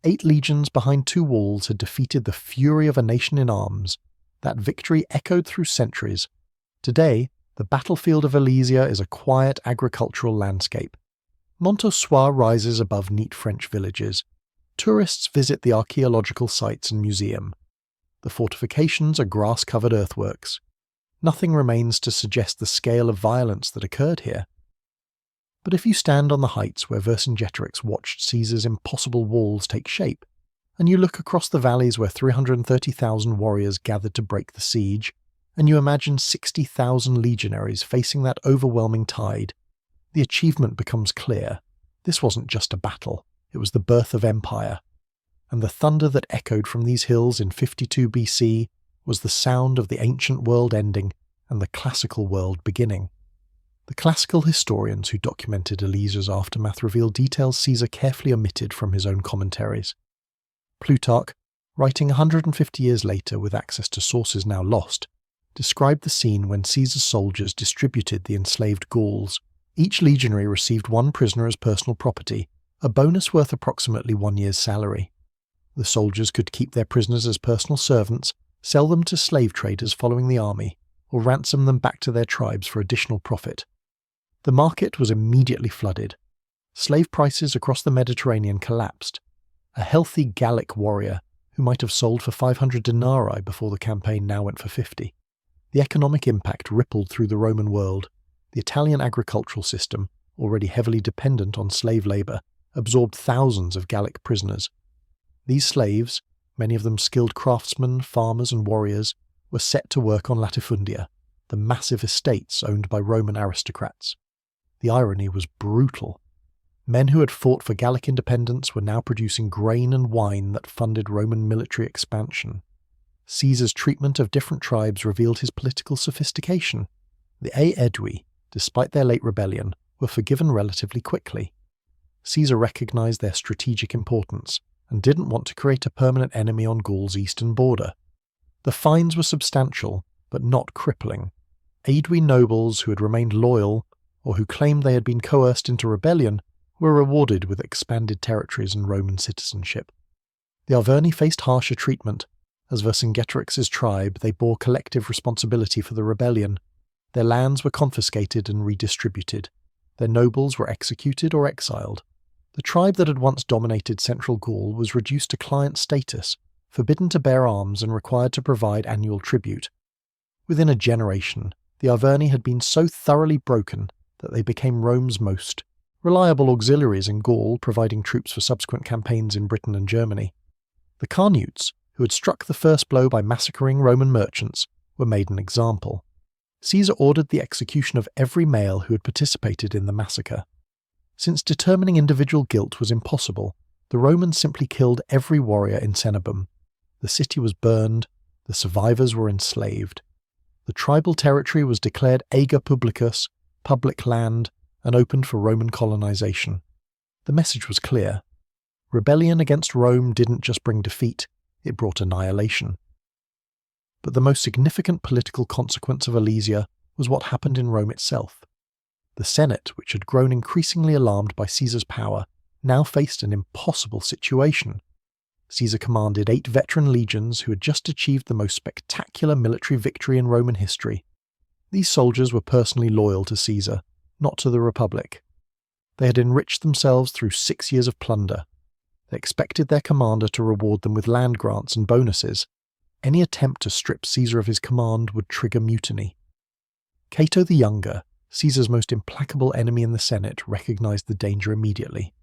8 legions behind 2 walls had defeated the fury of a nation in arms. That victory echoed through centuries. Today, the battlefield of Alesia is a quiet agricultural landscape. Montausoir rises above neat French villages. Tourists visit the archaeological sites and museum. The fortifications are grass-covered earthworks. Nothing remains to suggest the scale of violence that occurred here. But if you stand on the heights where Vercingetorix watched Caesar's impossible walls take shape, and you look across the valleys where 330,000 warriors gathered to break the siege, and you imagine 60,000 legionaries facing that overwhelming tide, the achievement becomes clear. This wasn't just a battle, it was the birth of empire. And the thunder that echoed from these hills in 52 BC was the sound of the ancient world ending and the classical world beginning. The classical historians who documented Alesia's aftermath reveal details Caesar carefully omitted from his own commentaries. Plutarch, writing 150 years later with access to sources now lost, described the scene when Caesar's soldiers distributed the enslaved Gauls. Each legionary received 1 prisoner as personal property, a bonus worth approximately 1 year's salary. The soldiers could keep their prisoners as personal servants, sell them to slave traders following the army, or ransom them back to their tribes for additional profit. The market was immediately flooded. Slave prices across the Mediterranean collapsed. A healthy Gallic warrior, who might have sold for 500 denarii before the campaign now went for 50. The economic impact rippled through the Roman world. The Italian agricultural system, already heavily dependent on slave labour, absorbed thousands of Gallic prisoners. These slaves, many of them skilled craftsmen, farmers and warriors, were set to work on latifundia, the massive estates owned by Roman aristocrats. The irony was brutal. Men who had fought for Gallic independence were now producing grain and wine that funded Roman military expansion. Caesar's treatment of different tribes revealed his political sophistication. The Aedui, despite their late rebellion, were forgiven relatively quickly. Caesar recognized their strategic importance and didn't want to create a permanent enemy on Gaul's eastern border. The fines were substantial, but not crippling. Aedui nobles who had remained loyal, or who claimed they had been coerced into rebellion, were rewarded with expanded territories and Roman citizenship. The Arverni faced harsher treatment. As Vercingetorix's tribe, they bore collective responsibility for the rebellion. Their lands were confiscated and redistributed. Their nobles were executed or exiled. The tribe that had once dominated central Gaul was reduced to client status, forbidden to bear arms and required to provide annual tribute. Within a generation, the Arverni had been so thoroughly broken that they became Rome's most reliable auxiliaries in Gaul providing troops for subsequent campaigns in Britain and Germany. The Carnutes, who had struck the first blow by massacring Roman merchants, were made an example. Caesar ordered the execution of every male who had participated in the massacre. Since determining individual guilt was impossible, the Romans simply killed every warrior in Cenabum. The city was burned, the survivors were enslaved. The tribal territory was declared ager publicus, public land, and opened for Roman colonization. The message was clear. Rebellion against Rome didn't just bring defeat, it brought annihilation. But the most significant political consequence of Alesia was what happened in Rome itself. The Senate, which had grown increasingly alarmed by Caesar's power, now faced an impossible situation. Caesar commanded 8 veteran legions who had just achieved the most spectacular military victory in Roman history. These soldiers were personally loyal to Caesar, not to the Republic. They had enriched themselves through 6 years of plunder. They expected their commander to reward them with land grants and bonuses. Any attempt to strip Caesar of his command would trigger mutiny. Cato the Younger, Caesar's most implacable enemy in the Senate, recognized the danger immediately.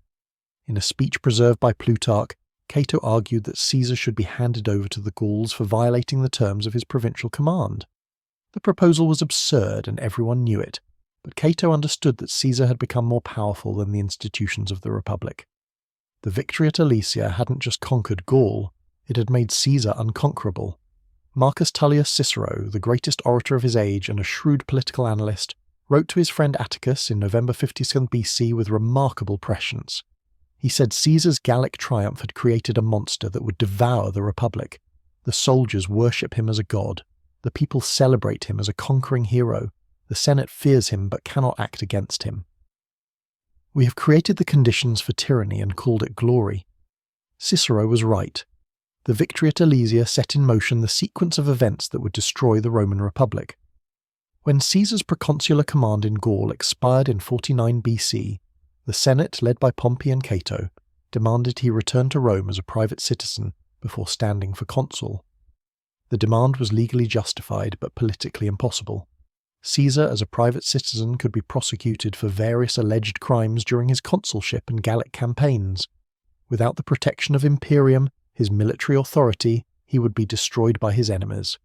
In a speech preserved by Plutarch, Cato argued that Caesar should be handed over to the Gauls for violating the terms of his provincial command. The proposal was absurd and everyone knew it, but Cato understood that Caesar had become more powerful than the institutions of the Republic. The victory at Alesia hadn't just conquered Gaul, it had made Caesar unconquerable. Marcus Tullius Cicero, the greatest orator of his age and a shrewd political analyst, wrote to his friend Atticus in November 57 BC with remarkable prescience. He said Caesar's Gallic triumph had created a monster that would devour the Republic. The soldiers worship him as a god. The people celebrate him as a conquering hero. The Senate fears him but cannot act against him. We have created the conditions for tyranny and called it glory. Cicero was right. The victory at Alesia set in motion the sequence of events that would destroy the Roman Republic. When Caesar's proconsular command in Gaul expired in 49 BC, the Senate, led by Pompey and Cato, demanded he return to Rome as a private citizen before standing for consul. The demand was legally justified but politically impossible. Caesar, as a private citizen, could be prosecuted for various alleged crimes during his consulship and Gallic campaigns. Without the protection of Imperium, his military authority, he would be destroyed by his enemies.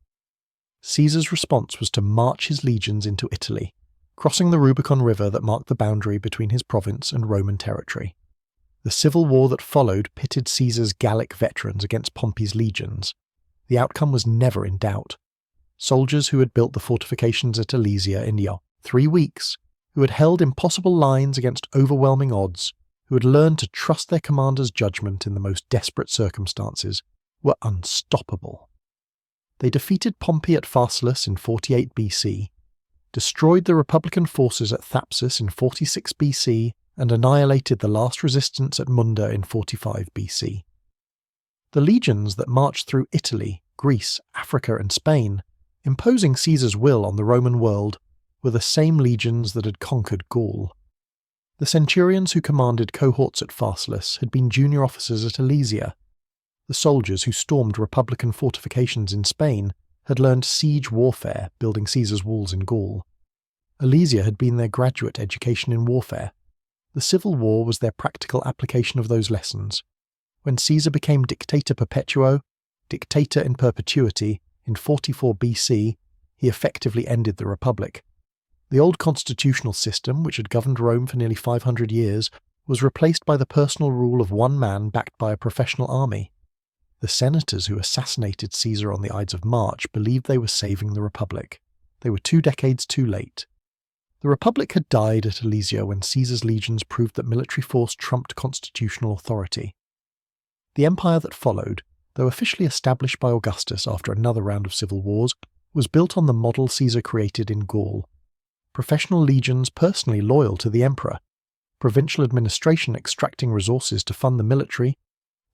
Caesar's response was to march his legions into Italy, crossing the Rubicon River that marked the boundary between his province and Roman territory. The civil war that followed pitted Caesar's Gallic veterans against Pompey's legions. The outcome was never in doubt. Soldiers who had built the fortifications at Alesia in 3 weeks, who had held impossible lines against overwhelming odds, who had learned to trust their commander's judgment in the most desperate circumstances, were unstoppable. They defeated Pompey at Pharsalus in 48 BC, destroyed the Republican forces at Thapsus in 46 BC, and annihilated the last resistance at Munda in 45 BC. The legions that marched through Italy, Greece, Africa, and Spain, imposing Caesar's will on the Roman world, were the same legions that had conquered Gaul. The centurions who commanded cohorts at Pharsalus had been junior officers at Alesia. The soldiers who stormed Republican fortifications in Spain had learned siege warfare, building Caesar's walls in Gaul. Alesia had been their graduate education in warfare. The civil war was their practical application of those lessons. When Caesar became dictator perpetuo, dictator in perpetuity, in 44 BC, he effectively ended the Republic. The old constitutional system, which had governed Rome for nearly 500 years, was replaced by the personal rule of one man backed by a professional army. The senators who assassinated Caesar on the Ides of March believed they were saving the Republic. They were 2 decades too late. The Republic had died at Alesia when Caesar's legions proved that military force trumped constitutional authority. The empire that followed, though officially established by Augustus after another round of civil wars, was built on the model Caesar created in Gaul. Professional legions personally loyal to the emperor, provincial administration extracting resources to fund the military,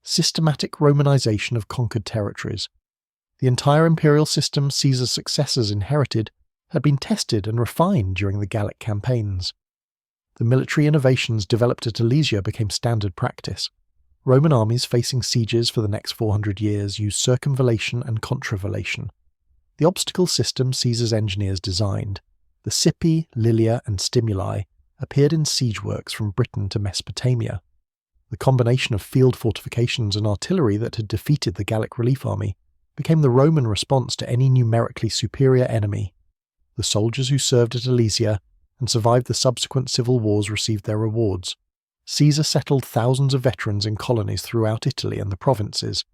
systematic Romanization of conquered territories. The entire imperial system Caesar's successors inherited had been tested and refined during the Gallic campaigns. The military innovations developed at Alesia became standard practice. Roman armies facing sieges for the next 400 years used circumvallation and contravallation. The obstacle system Caesar's engineers designed, the Scipi, Lilia, and Stimuli, appeared in siege works from Britain to Mesopotamia. The combination of field fortifications and artillery that had defeated the Gallic relief army became the Roman response to any numerically superior enemy. The soldiers who served at Alesia and survived the subsequent civil wars received their rewards. Caesar settled thousands of veterans in colonies throughout Italy and the provinces.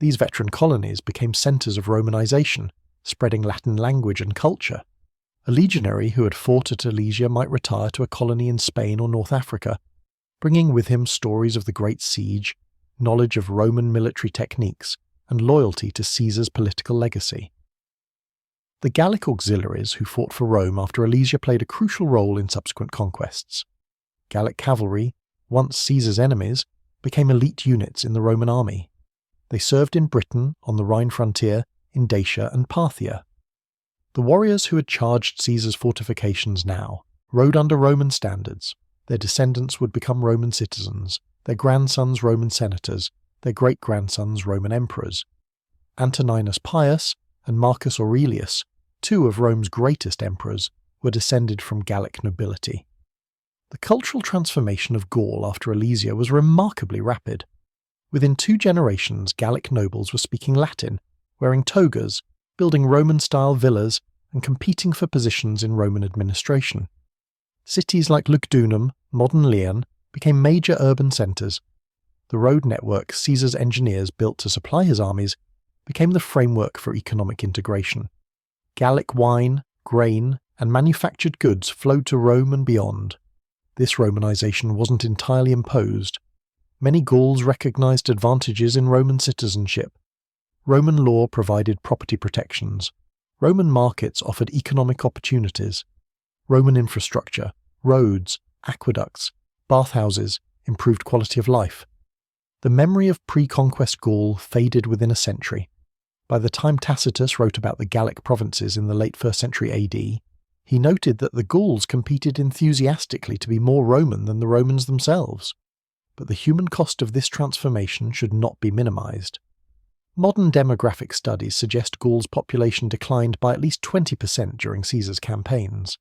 These veteran colonies became centres of Romanization, spreading Latin language and culture. A legionary who had fought at Alesia might retire to a colony in Spain or North Africa, bringing with him stories of the Great Siege, knowledge of Roman military techniques, and loyalty to Caesar's political legacy. The Gallic auxiliaries who fought for Rome after Alesia played a crucial role in subsequent conquests. Gallic cavalry, once Caesar's enemies, became elite units in the Roman army. They served in Britain, on the Rhine frontier, in Dacia and Parthia. The warriors who had charged Caesar's fortifications now rode under Roman standards. Their descendants would become Roman citizens, their grandsons Roman senators, their great-grandsons Roman emperors. Antoninus Pius and Marcus Aurelius, two of Rome's greatest emperors, were descended from Gallic nobility. The cultural transformation of Gaul after Alesia was remarkably rapid. Within 2 generations, Gallic nobles were speaking Latin, wearing togas, building Roman-style villas, and competing for positions in Roman administration. Cities like Lugdunum, modern Lyon, became major urban centres. The road network Caesar's engineers built to supply his armies became the framework for economic integration. Gallic wine, grain, and manufactured goods flowed to Rome and beyond. This Romanization wasn't entirely imposed. Many Gauls recognized advantages in Roman citizenship. Roman law provided property protections. Roman markets offered economic opportunities. Roman infrastructure, roads, aqueducts, bathhouses improved quality of life. The memory of pre-conquest Gaul faded within a century. By the time Tacitus wrote about the Gallic provinces in the late 1st century AD, he noted that the Gauls competed enthusiastically to be more Roman than the Romans themselves. But the human cost of this transformation should not be minimized. Modern demographic studies suggest Gaul's population declined by at least 20% during Caesar's campaigns.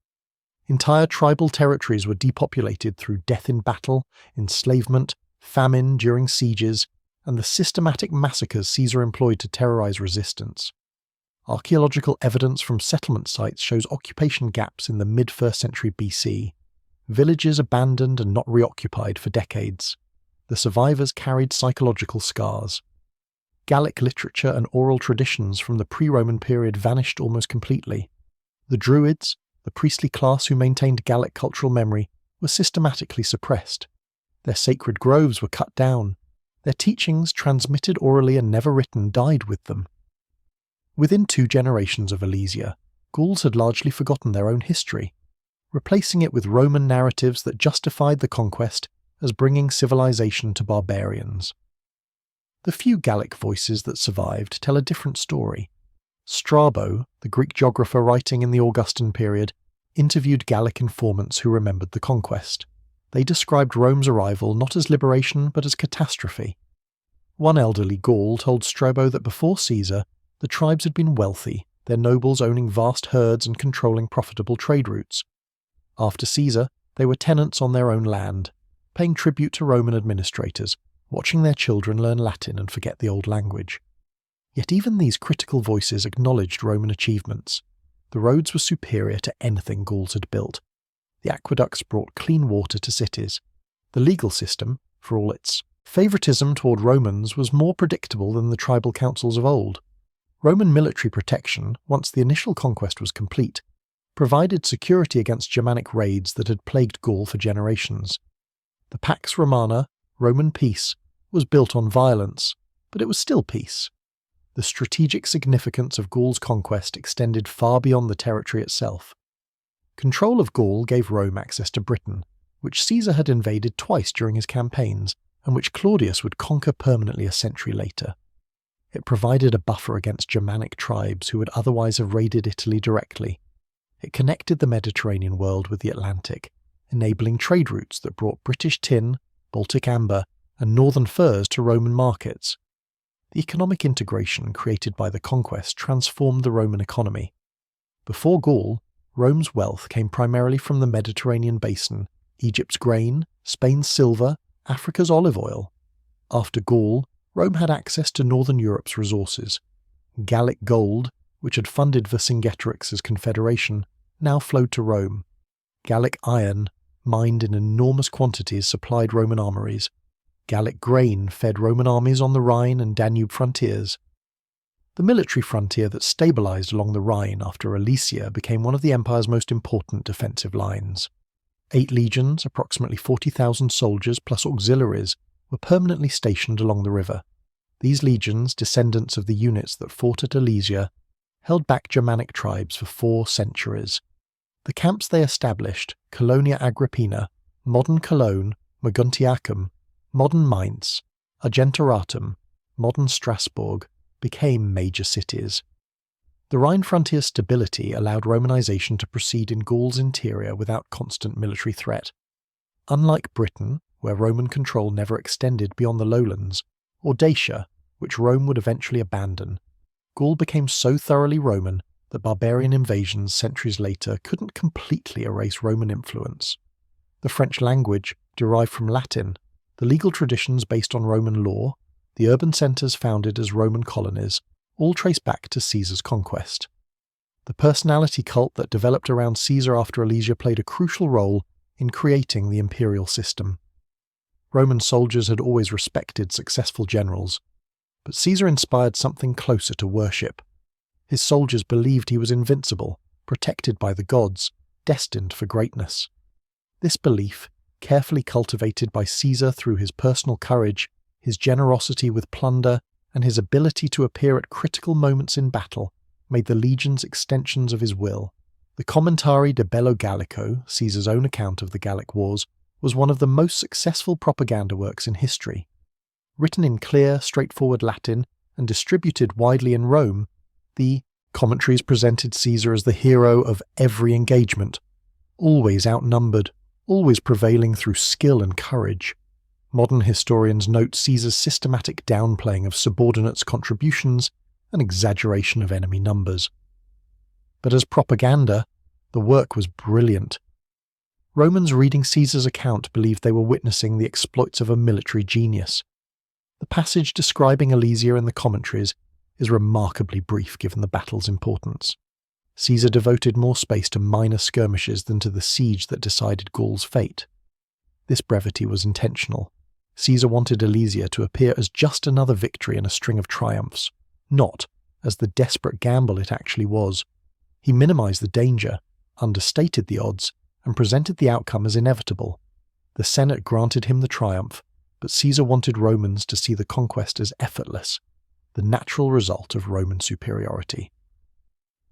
Entire tribal territories were depopulated through death in battle, enslavement, famine during sieges, and the systematic massacres Caesar employed to terrorize resistance. Archaeological evidence from settlement sites shows occupation gaps in the mid-1st century BC, villages abandoned and not reoccupied for decades. The survivors carried psychological scars. Gallic literature and oral traditions from the pre-Roman period vanished almost completely. The Druids, the priestly class who maintained Gallic cultural memory, were systematically suppressed. Their sacred groves were cut down. Their teachings, transmitted orally and never written, died with them. Within 2 generations of Alesia, Gauls had largely forgotten their own history, replacing it with Roman narratives that justified the conquest as bringing civilization to barbarians. The few Gallic voices that survived tell a different story. Strabo, the Greek geographer writing in the Augustan period, interviewed Gallic informants who remembered the conquest. They described Rome's arrival not as liberation but as catastrophe. One elderly Gaul told Strabo that before Caesar, the tribes had been wealthy, their nobles owning vast herds and controlling profitable trade routes. After Caesar, they were tenants on their own land, paying tribute to Roman administrators, watching their children learn Latin and forget the old language. Yet even these critical voices acknowledged Roman achievements. The roads were superior to anything Gauls had built. The aqueducts brought clean water to cities. The legal system, for all its favoritism toward Romans, was more predictable than the tribal councils of old. Roman military protection, once the initial conquest was complete, provided security against Germanic raids that had plagued Gaul for generations. The Pax Romana, Roman peace, was built on violence, but it was still peace. The strategic significance of Gaul's conquest extended far beyond the territory itself. Control of Gaul gave Rome access to Britain, which Caesar had invaded twice during his campaigns, and which Claudius would conquer permanently a century later. It provided a buffer against Germanic tribes who would otherwise have raided Italy directly. It connected the Mediterranean world with the Atlantic, enabling trade routes that brought British tin, Baltic amber, and northern furs to Roman markets. The economic integration created by the conquest transformed the Roman economy. Before Gaul, Rome's wealth came primarily from the Mediterranean basin, Egypt's grain, Spain's silver, Africa's olive oil. After Gaul, Rome had access to northern Europe's resources. Gallic gold, which had funded Vercingetorix's confederation, now flowed to Rome. Gallic iron, mined in enormous quantities, supplied Roman armories. Gallic grain fed Roman armies on the Rhine and Danube frontiers. The military frontier that stabilized along the Rhine after Alesia became one of the empire's most important defensive lines. 8 legions, approximately 40,000 soldiers plus auxiliaries, were permanently stationed along the river. These legions, descendants of the units that fought at Alesia, held back Germanic tribes for 4 centuries. The camps they established, Colonia Agrippina, modern Cologne, Moguntiacum, modern Mainz, Argentoratum, modern Strasbourg, became major cities. The Rhine frontier stability allowed Romanization to proceed in Gaul's interior without constant military threat. Unlike Britain, where Roman control never extended beyond the lowlands, or Dacia, which Rome would eventually abandon, Gaul became so thoroughly Roman that barbarian invasions centuries later couldn't completely erase Roman influence. The French language, derived from Latin, the legal traditions based on Roman law, the urban centres founded as Roman colonies, all trace back to Caesar's conquest. The personality cult that developed around Caesar after Alesia played a crucial role in creating the imperial system. Roman soldiers had always respected successful generals, but Caesar inspired something closer to worship. His soldiers believed he was invincible, protected by the gods, destined for greatness. This belief, carefully cultivated by Caesar through his personal courage, his generosity with plunder, and his ability to appear at critical moments in battle, made the legions extensions of his will. The Commentari de Bello Gallico, Caesar's own account of the Gallic Wars, was one of the most successful propaganda works in history. Written in clear, straightforward Latin and distributed widely in Rome, the commentaries presented Caesar as the hero of every engagement, always outnumbered, always prevailing through skill and courage. Modern historians note Caesar's systematic downplaying of subordinates' contributions and exaggeration of enemy numbers. But as propaganda, the work was brilliant. Romans reading Caesar's account believed they were witnessing the exploits of a military genius. The passage describing Alesia in the commentaries is remarkably brief given the battle's importance. Caesar devoted more space to minor skirmishes than to the siege that decided Gaul's fate. This brevity was intentional. Caesar wanted Alesia to appear as just another victory in a string of triumphs, not as the desperate gamble it actually was. He minimized the danger, understated the odds, and presented the outcome as inevitable. The Senate granted him the triumph, but Caesar wanted Romans to see the conquest as effortless, the natural result of Roman superiority.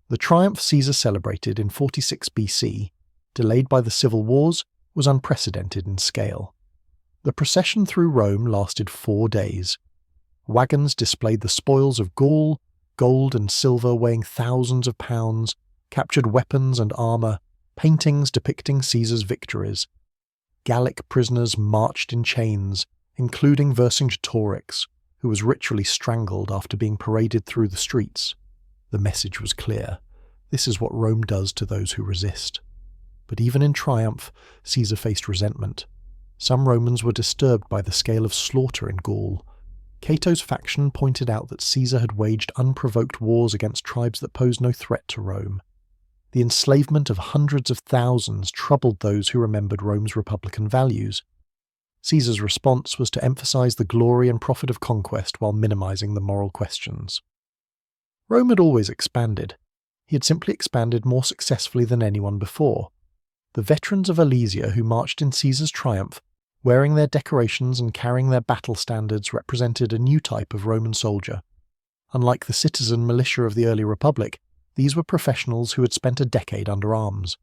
The triumph Caesar celebrated in 46 BC, delayed by the civil wars, was unprecedented in scale. The procession through Rome lasted 4 days. Wagons displayed the spoils of Gaul, gold and silver weighing thousands of pounds, captured weapons and armour, paintings depicting Caesar's victories. Gallic prisoners marched in chains, including Vercingetorix, who was ritually strangled after being paraded through the streets. The message was clear. This is what Rome does to those who resist. But even in triumph, Caesar faced resentment. Some Romans were disturbed by the scale of slaughter in Gaul. Cato's faction pointed out that Caesar had waged unprovoked wars against tribes that posed no threat to Rome. The enslavement of hundreds of thousands troubled those who remembered Rome's republican values. Caesar's response was to emphasize the glory and profit of conquest while minimizing the moral questions. Rome had always expanded. He had simply expanded more successfully than anyone before. The veterans of Alesia who marched in Caesar's triumph, wearing their decorations and carrying their battle standards, represented a new type of Roman soldier. Unlike the citizen militia of the early Republic, these were professionals who had spent a decade under arms.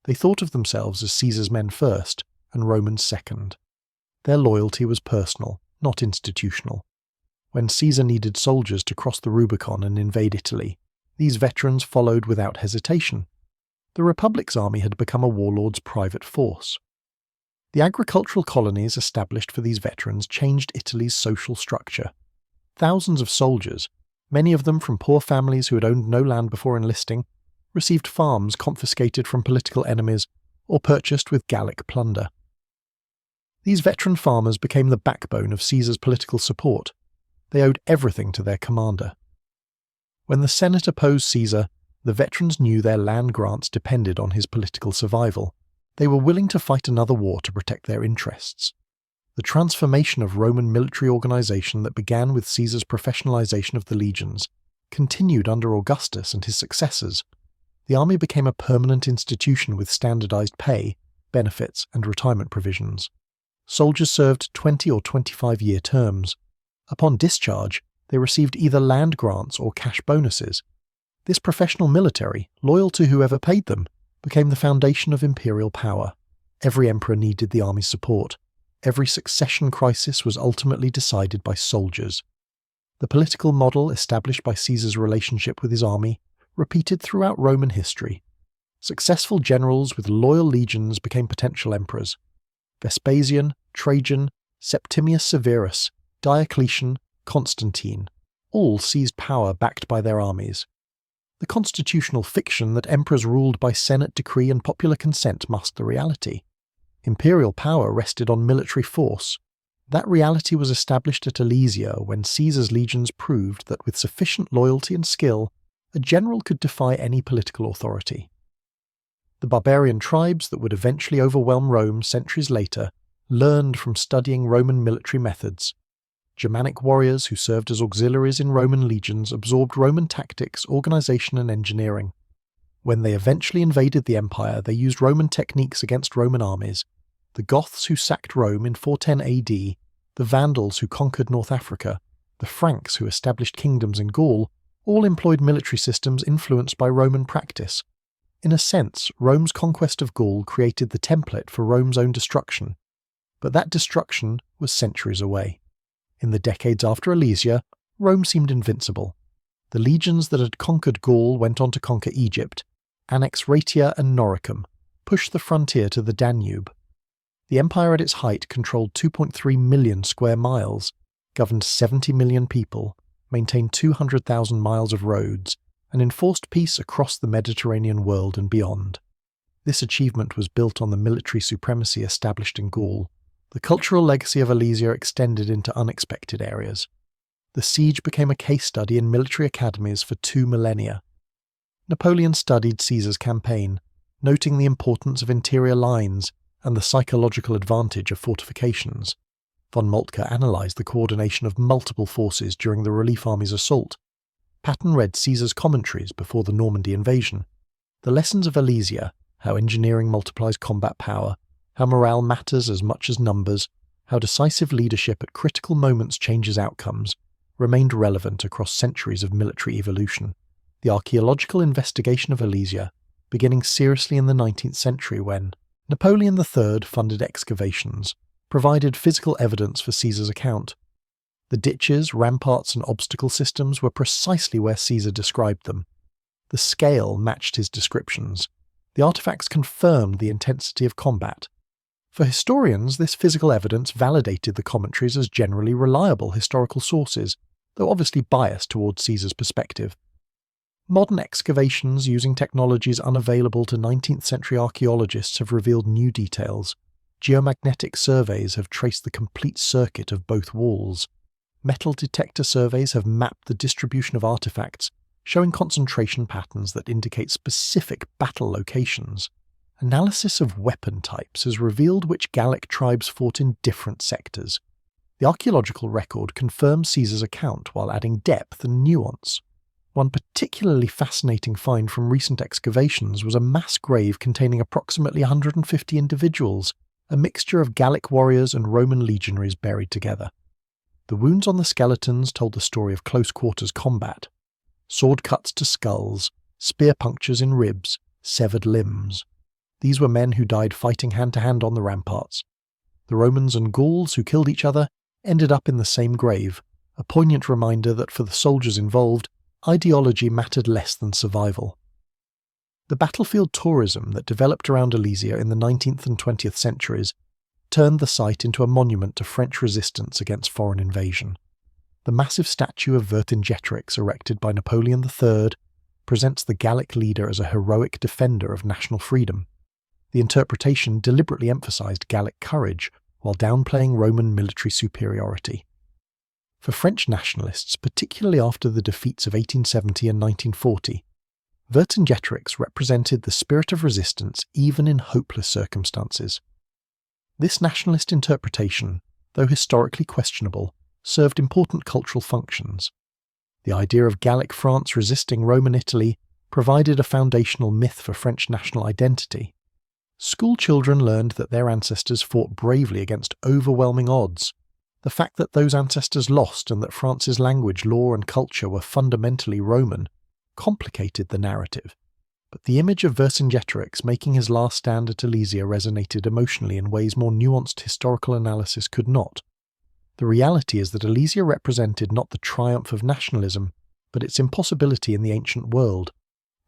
They thought of themselves as Caesar's men first and Romans second. Their loyalty was personal, not institutional. When Caesar needed soldiers to cross the Rubicon and invade Italy, these veterans followed without hesitation. The Republic's army had become a warlord's private force. The agricultural colonies established for these veterans changed Italy's social structure. Thousands of soldiers, many of them from poor families who had owned no land before enlisting, received farms confiscated from political enemies or purchased with Gallic plunder. These veteran farmers became the backbone of Caesar's political support. They owed everything to their commander. When the Senate opposed Caesar, the veterans knew their land grants depended on his political survival. They were willing to fight another war to protect their interests. The transformation of Roman military organization that began with Caesar's professionalization of the legions continued under Augustus and his successors. The army became a permanent institution with standardized pay, benefits, and retirement provisions. Soldiers served 20 or 25-year terms. Upon discharge, they received either land grants or cash bonuses. This professional military, loyal to whoever paid them, became the foundation of imperial power. Every emperor needed the army's support. Every succession crisis was ultimately decided by soldiers. The political model established by Caesar's relationship with his army repeated throughout Roman history. Successful generals with loyal legions became potential emperors. Vespasian, Trajan, Septimius Severus, Diocletian, Constantine, all seized power backed by their armies. The constitutional fiction that emperors ruled by Senate decree and popular consent masked the reality. Imperial power rested on military force. That reality was established at Alesia when Caesar's legions proved that with sufficient loyalty and skill, a general could defy any political authority. The barbarian tribes that would eventually overwhelm Rome centuries later learned from studying Roman military methods. Germanic warriors who served as auxiliaries in Roman legions absorbed Roman tactics, organization, and engineering. When they eventually invaded the empire, they used Roman techniques against Roman armies. The Goths who sacked Rome in 410 AD, the Vandals who conquered North Africa, the Franks who established kingdoms in Gaul, all employed military systems influenced by Roman practice. In a sense, Rome's conquest of Gaul created the template for Rome's own destruction. But that destruction was centuries away. In the decades after Alesia, Rome seemed invincible. The legions that had conquered Gaul went on to conquer Egypt, annex Raetia and Noricum, push the frontier to the Danube. The empire at its height controlled 2.3 million square miles, governed 70 million people, maintained 200,000 miles of roads, and enforced peace across the Mediterranean world and beyond. This achievement was built on the military supremacy established in Gaul. The cultural legacy of Alesia extended into unexpected areas. The siege became a case study in military academies for 2 millennia. Napoleon studied Caesar's campaign, noting the importance of interior lines and the psychological advantage of fortifications. Von Moltke analysed the coordination of multiple forces during the relief army's assault. Patton read Caesar's commentaries before the Normandy invasion. The lessons of Alesia, how engineering multiplies combat power, how morale matters as much as numbers, how decisive leadership at critical moments changes outcomes, remained relevant across centuries of military evolution. The archaeological investigation of Alesia, beginning seriously in the 19th century when Napoleon III funded excavations, provided physical evidence for Caesar's account. The ditches, ramparts, and obstacle systems were precisely where Caesar described them. The scale matched his descriptions. The artifacts confirmed the intensity of combat. For historians, this physical evidence validated the commentaries as generally reliable historical sources, though obviously biased towards Caesar's perspective. Modern excavations using technologies unavailable to 19th century archaeologists have revealed new details. Geomagnetic surveys have traced the complete circuit of both walls. Metal detector surveys have mapped the distribution of artifacts, showing concentration patterns that indicate specific battle locations. Analysis of weapon types has revealed which Gallic tribes fought in different sectors. The archaeological record confirms Caesar's account while adding depth and nuance. One particularly fascinating find from recent excavations was a mass grave containing approximately 150 individuals, a mixture of Gallic warriors and Roman legionaries buried together. The wounds on the skeletons told the story of close-quarters combat. Sword cuts to skulls, spear punctures in ribs, severed limbs. These were men who died fighting hand-to-hand on the ramparts. The Romans and Gauls who killed each other ended up in the same grave, a poignant reminder that for the soldiers involved, ideology mattered less than survival. The battlefield tourism that developed around Alesia in the 19th and 20th centuries turned the site into a monument to French resistance against foreign invasion. The massive statue of Vercingetorix erected by Napoleon III presents the Gallic leader as a heroic defender of national freedom. The interpretation deliberately emphasized Gallic courage, while downplaying Roman military superiority. For French nationalists, particularly after the defeats of 1870 and 1940, Vercingetorix represented the spirit of resistance even in hopeless circumstances. This nationalist interpretation, though historically questionable, served important cultural functions. The idea of Gallic France resisting Roman Italy provided a foundational myth for French national identity. School children learned that their ancestors fought bravely against overwhelming odds. The fact that those ancestors lost and that France's language, law and culture were fundamentally Roman complicated the narrative, but the image of Vercingetorix making his last stand at Alesia resonated emotionally in ways more nuanced historical analysis could not. The reality is that Alesia represented not the triumph of nationalism, but its impossibility in the ancient world.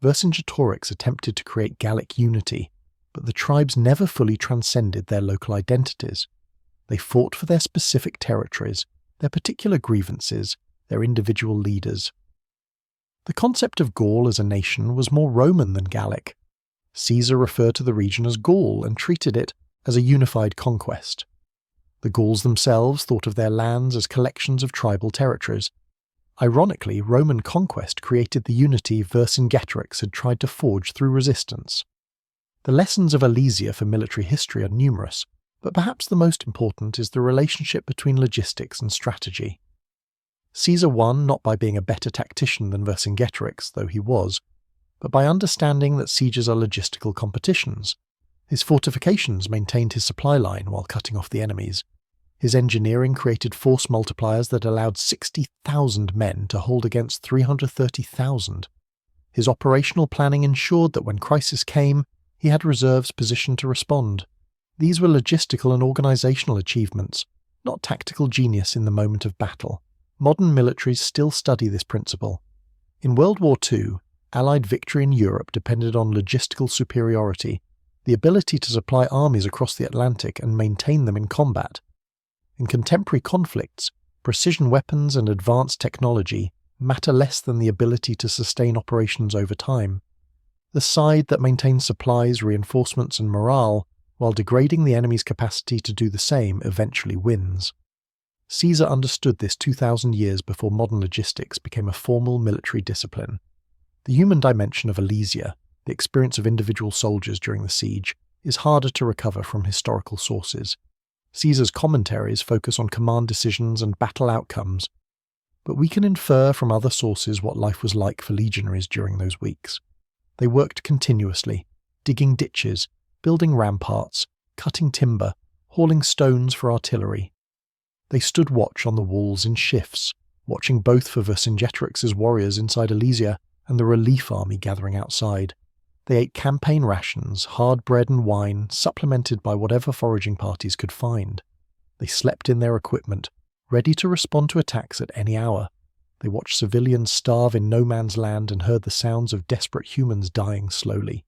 Vercingetorix attempted to create Gallic unity, but the tribes never fully transcended their local identities. They fought for their specific territories, their particular grievances, their individual leaders. The concept of Gaul as a nation was more Roman than Gallic. Caesar referred to the region as Gaul and treated it as a unified conquest. The Gauls themselves thought of their lands as collections of tribal territories. Ironically, Roman conquest created the unity Vercingetorix had tried to forge through resistance. The lessons of Alesia for military history are numerous, but perhaps the most important is the relationship between logistics and strategy. Caesar won not by being a better tactician than Vercingetorix, though he was, but by understanding that sieges are logistical competitions. His fortifications maintained his supply line while cutting off the enemies. His engineering created force multipliers that allowed 60,000 men to hold against 330,000. His operational planning ensured that when crisis came, he had reserves positioned to respond. These were logistical and organizational achievements, not tactical genius in the moment of battle. Modern militaries still study this principle. In World War II, Allied victory in Europe depended on logistical superiority, the ability to supply armies across the Atlantic and maintain them in combat. In contemporary conflicts, precision weapons and advanced technology matter less than the ability to sustain operations over time. The side that maintains supplies, reinforcements and morale, while degrading the enemy's capacity to do the same, eventually wins. Caesar understood this 2,000 years before modern logistics became a formal military discipline. The human dimension of Alesia, the experience of individual soldiers during the siege, is harder to recover from historical sources. Caesar's commentaries focus on command decisions and battle outcomes, but we can infer from other sources what life was like for legionaries during those weeks. They worked continuously, digging ditches, building ramparts, cutting timber, hauling stones for artillery. They stood watch on the walls in shifts, watching both for Vercingetorix's warriors inside Alesia and the relief army gathering outside. They ate campaign rations, hard bread and wine, supplemented by whatever foraging parties could find. They slept in their equipment, ready to respond to attacks at any hour. They watched civilians starve in no man's land and heard the sounds of desperate humans dying slowly.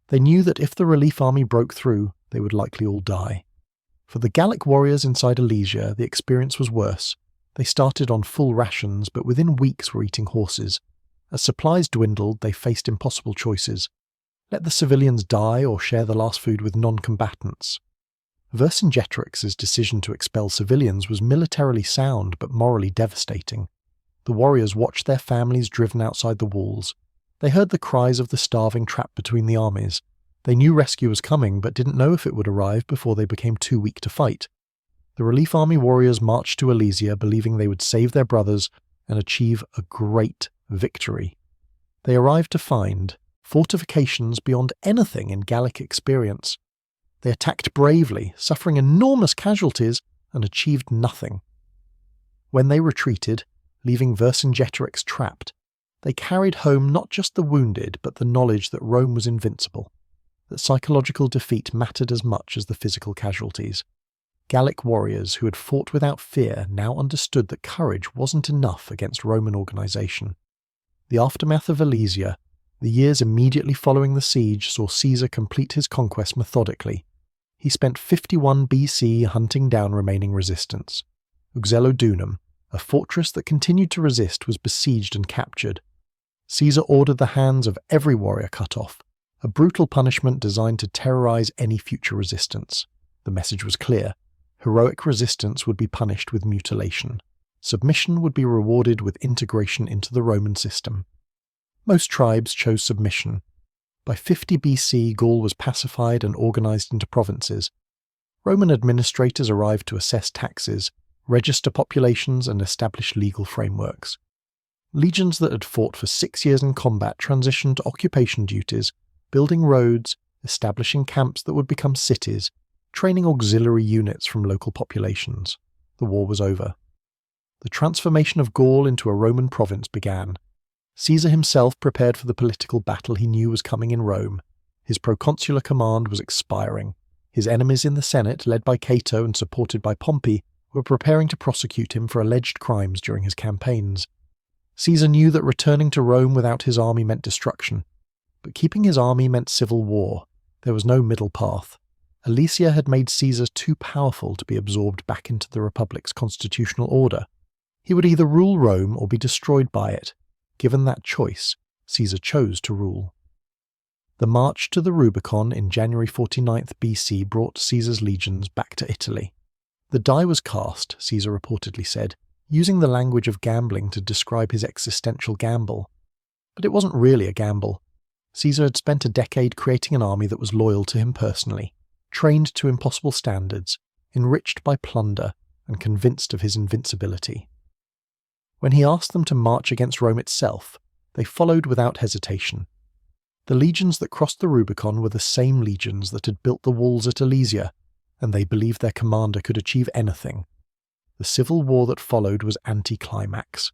They knew that if the relief army broke through, they would likely all die. For the Gallic warriors inside Alesia, the experience was worse. They started on full rations, but within weeks were eating horses. As supplies dwindled, they faced impossible choices. Let the civilians die or share the last food with non-combatants. Vercingetorix's decision to expel civilians was militarily sound but morally devastating. The warriors watched their families driven outside the walls. They heard the cries of the starving trapped between the armies. They knew rescue was coming but didn't know if it would arrive before they became too weak to fight. The relief army warriors marched to Alesia believing they would save their brothers and achieve a great victory. They arrived to find fortifications beyond anything in Gallic experience. They attacked bravely, suffering enormous casualties, and achieved nothing. When they retreated, leaving Vercingetorix trapped, they carried home not just the wounded but the knowledge that Rome was invincible, that psychological defeat mattered as much as the physical casualties. Gallic warriors who had fought without fear now understood that courage wasn't enough against Roman organization. The aftermath of Alesia, the years immediately following the siege, saw Caesar complete his conquest methodically. He spent 51 BC hunting down remaining resistance. Uxellodunum, a fortress that continued to resist, was besieged and captured. Caesar ordered the hands of every warrior cut off, a brutal punishment designed to terrorize any future resistance. The message was clear: Heroic resistance would be punished with mutilation. Submission would be rewarded with integration into the Roman system. Most tribes chose submission. By 50 BC, Gaul was pacified and organized into provinces. Roman administrators arrived to assess taxes, register populations, and establish legal frameworks. Legions that had fought for 6 years in combat transitioned to occupation duties, building roads, establishing camps that would become cities, training auxiliary units from local populations. The war was over. The transformation of Gaul into a Roman province began. Caesar himself prepared for the political battle he knew was coming in Rome. His proconsular command was expiring. His enemies in the Senate, led by Cato and supported by Pompey, were preparing to prosecute him for alleged crimes during his campaigns. Caesar knew that returning to Rome without his army meant destruction, but keeping his army meant civil war. There was no middle path. Alesia had made Caesar too powerful to be absorbed back into the Republic's constitutional order. He would either rule Rome or be destroyed by it. Given that choice, Caesar chose to rule. The march to the Rubicon in January 49 BC brought Caesar's legions back to Italy. The die was cast, Caesar reportedly said, using the language of gambling to describe his existential gamble. But it wasn't really a gamble. Caesar had spent a decade creating an army that was loyal to him personally, trained to impossible standards, enriched by plunder, and convinced of his invincibility. When he asked them to march against Rome itself, they followed without hesitation. The legions that crossed the Rubicon were the same legions that had built the walls at Alesia, and they believed their commander could achieve anything. The civil war that followed was anticlimax.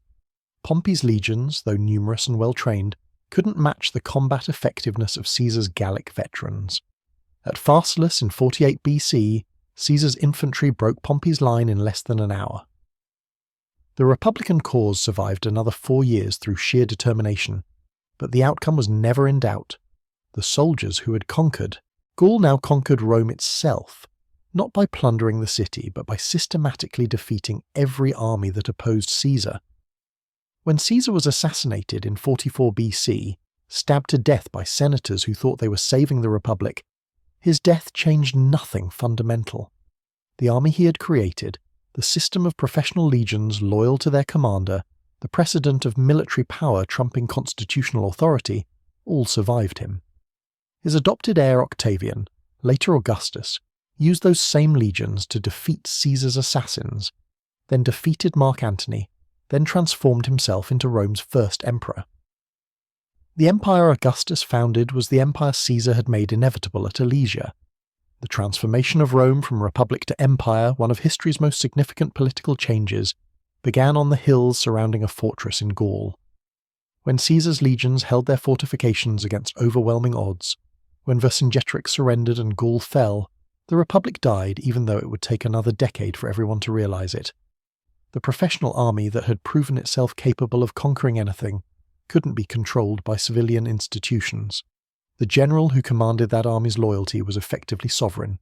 Pompey's legions, though numerous and well-trained, couldn't match the combat effectiveness of Caesar's Gallic veterans. At Pharsalus in 48 BC, Caesar's infantry broke Pompey's line in less than an hour. The Republican cause survived another 4 years through sheer determination, but the outcome was never in doubt. The soldiers who had conquered, Gaul now conquered Rome itself, not by plundering the city, but by systematically defeating every army that opposed Caesar. When Caesar was assassinated in 44 BC, stabbed to death by senators who thought they were saving the Republic, his death changed nothing fundamental. The army he had created, the system of professional legions loyal to their commander, the precedent of military power trumping constitutional authority, all survived him. His adopted heir Octavian, later Augustus, used those same legions to defeat Caesar's assassins, then defeated Mark Antony, then transformed himself into Rome's first emperor. The empire Augustus founded was the empire Caesar had made inevitable at Alesia. The transformation of Rome from republic to empire, one of history's most significant political changes, began on the hills surrounding a fortress in Gaul. When Caesar's legions held their fortifications against overwhelming odds, when Vercingetorix surrendered and Gaul fell, the Republic died even though it would take another decade for everyone to realize it. The professional army that had proven itself capable of conquering anything couldn't be controlled by civilian institutions. The general who commanded that army's loyalty was effectively sovereign.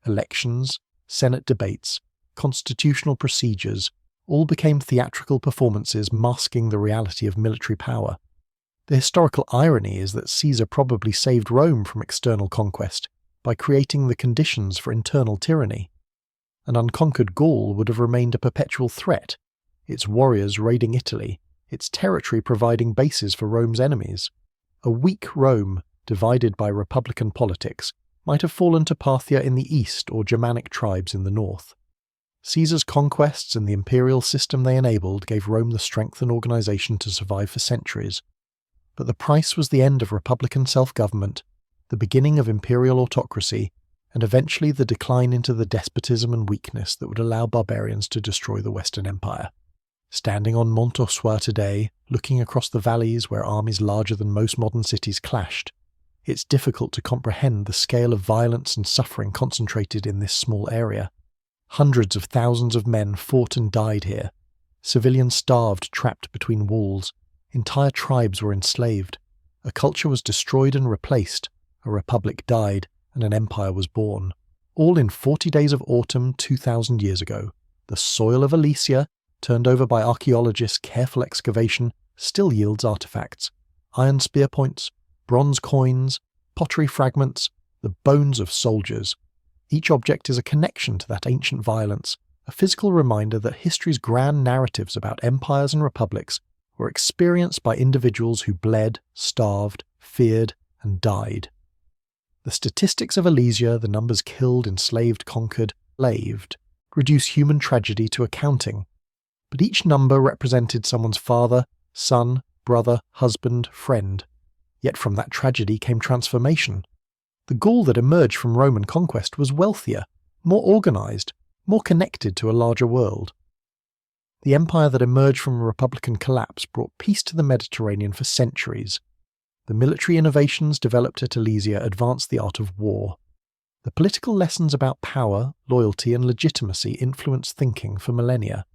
Elections, Senate debates, constitutional procedures all became theatrical performances masking the reality of military power. The historical irony is that Caesar probably saved Rome from external conquest by creating the conditions for internal tyranny. An unconquered Gaul would have remained a perpetual threat, its warriors raiding Italy, its territory providing bases for Rome's enemies. A weak Rome, divided by republican politics, might have fallen to Parthia in the east or Germanic tribes in the north. Caesar's conquests and the imperial system they enabled gave Rome the strength and organization to survive for centuries. But the price was the end of republican self-government, the beginning of imperial autocracy, and eventually the decline into the despotism and weakness that would allow barbarians to destroy the Western Empire. Standing on Mont Ossoir today, looking across the valleys where armies larger than most modern cities clashed, it's difficult to comprehend the scale of violence and suffering concentrated in this small area. Hundreds of thousands of men fought and died here. Civilians starved, trapped between walls. Entire tribes were enslaved. A culture was destroyed and replaced. A republic died, and an empire was born. All in 40 days of autumn 2,000 years ago. The soil of Alesia, turned over by archaeologists' careful excavation, still yields artifacts. Iron spear points, bronze coins, pottery fragments, the bones of soldiers. Each object is a connection to that ancient violence, a physical reminder that history's grand narratives about empires and republics were experienced by individuals who bled, starved, feared, and died. The statistics of Alesia, the numbers killed, enslaved, conquered, enslaved, reduce human tragedy to accounting. But each number represented someone's father, son, brother, husband, friend. Yet from that tragedy came transformation. The Gaul that emerged from Roman conquest was wealthier, more organised, more connected to a larger world. The empire that emerged from a republican collapse brought peace to the Mediterranean for centuries. The military innovations developed at Alesia advanced the art of war. The political lessons about power, loyalty, and legitimacy influenced thinking for millennia.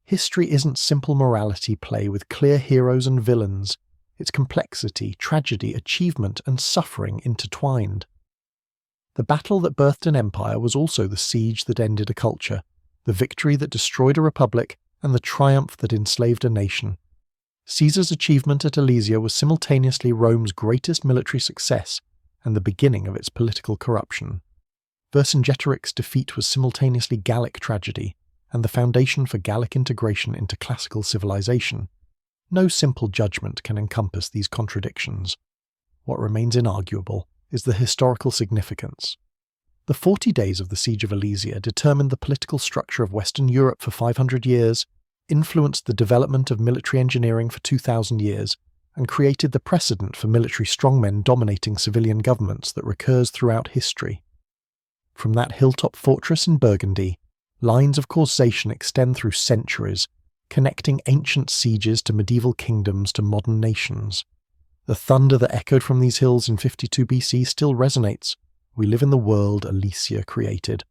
History isn't simple morality play with clear heroes and villains. It's complexity, tragedy, achievement, and suffering intertwined. The battle that birthed an empire was also the siege that ended a culture, the victory that destroyed a republic, and the triumph that enslaved a nation. Caesar's achievement at Alesia was simultaneously Rome's greatest military success and the beginning of its political corruption. Vercingetorix's defeat was simultaneously Gallic tragedy and the foundation for Gallic integration into classical civilization. No simple judgment can encompass these contradictions. What remains inarguable is the historical significance. The 40 days of the Siege of Alesia determined the political structure of Western Europe for 500 years, influenced the development of military engineering for 2,000 years, and created the precedent for military strongmen dominating civilian governments that recurs throughout history. From that hilltop fortress in Burgundy, lines of causation extend through centuries, connecting ancient sieges to medieval kingdoms to modern nations. The thunder that echoed from these hills in 52 BC still resonates. We live in the world Alesia created.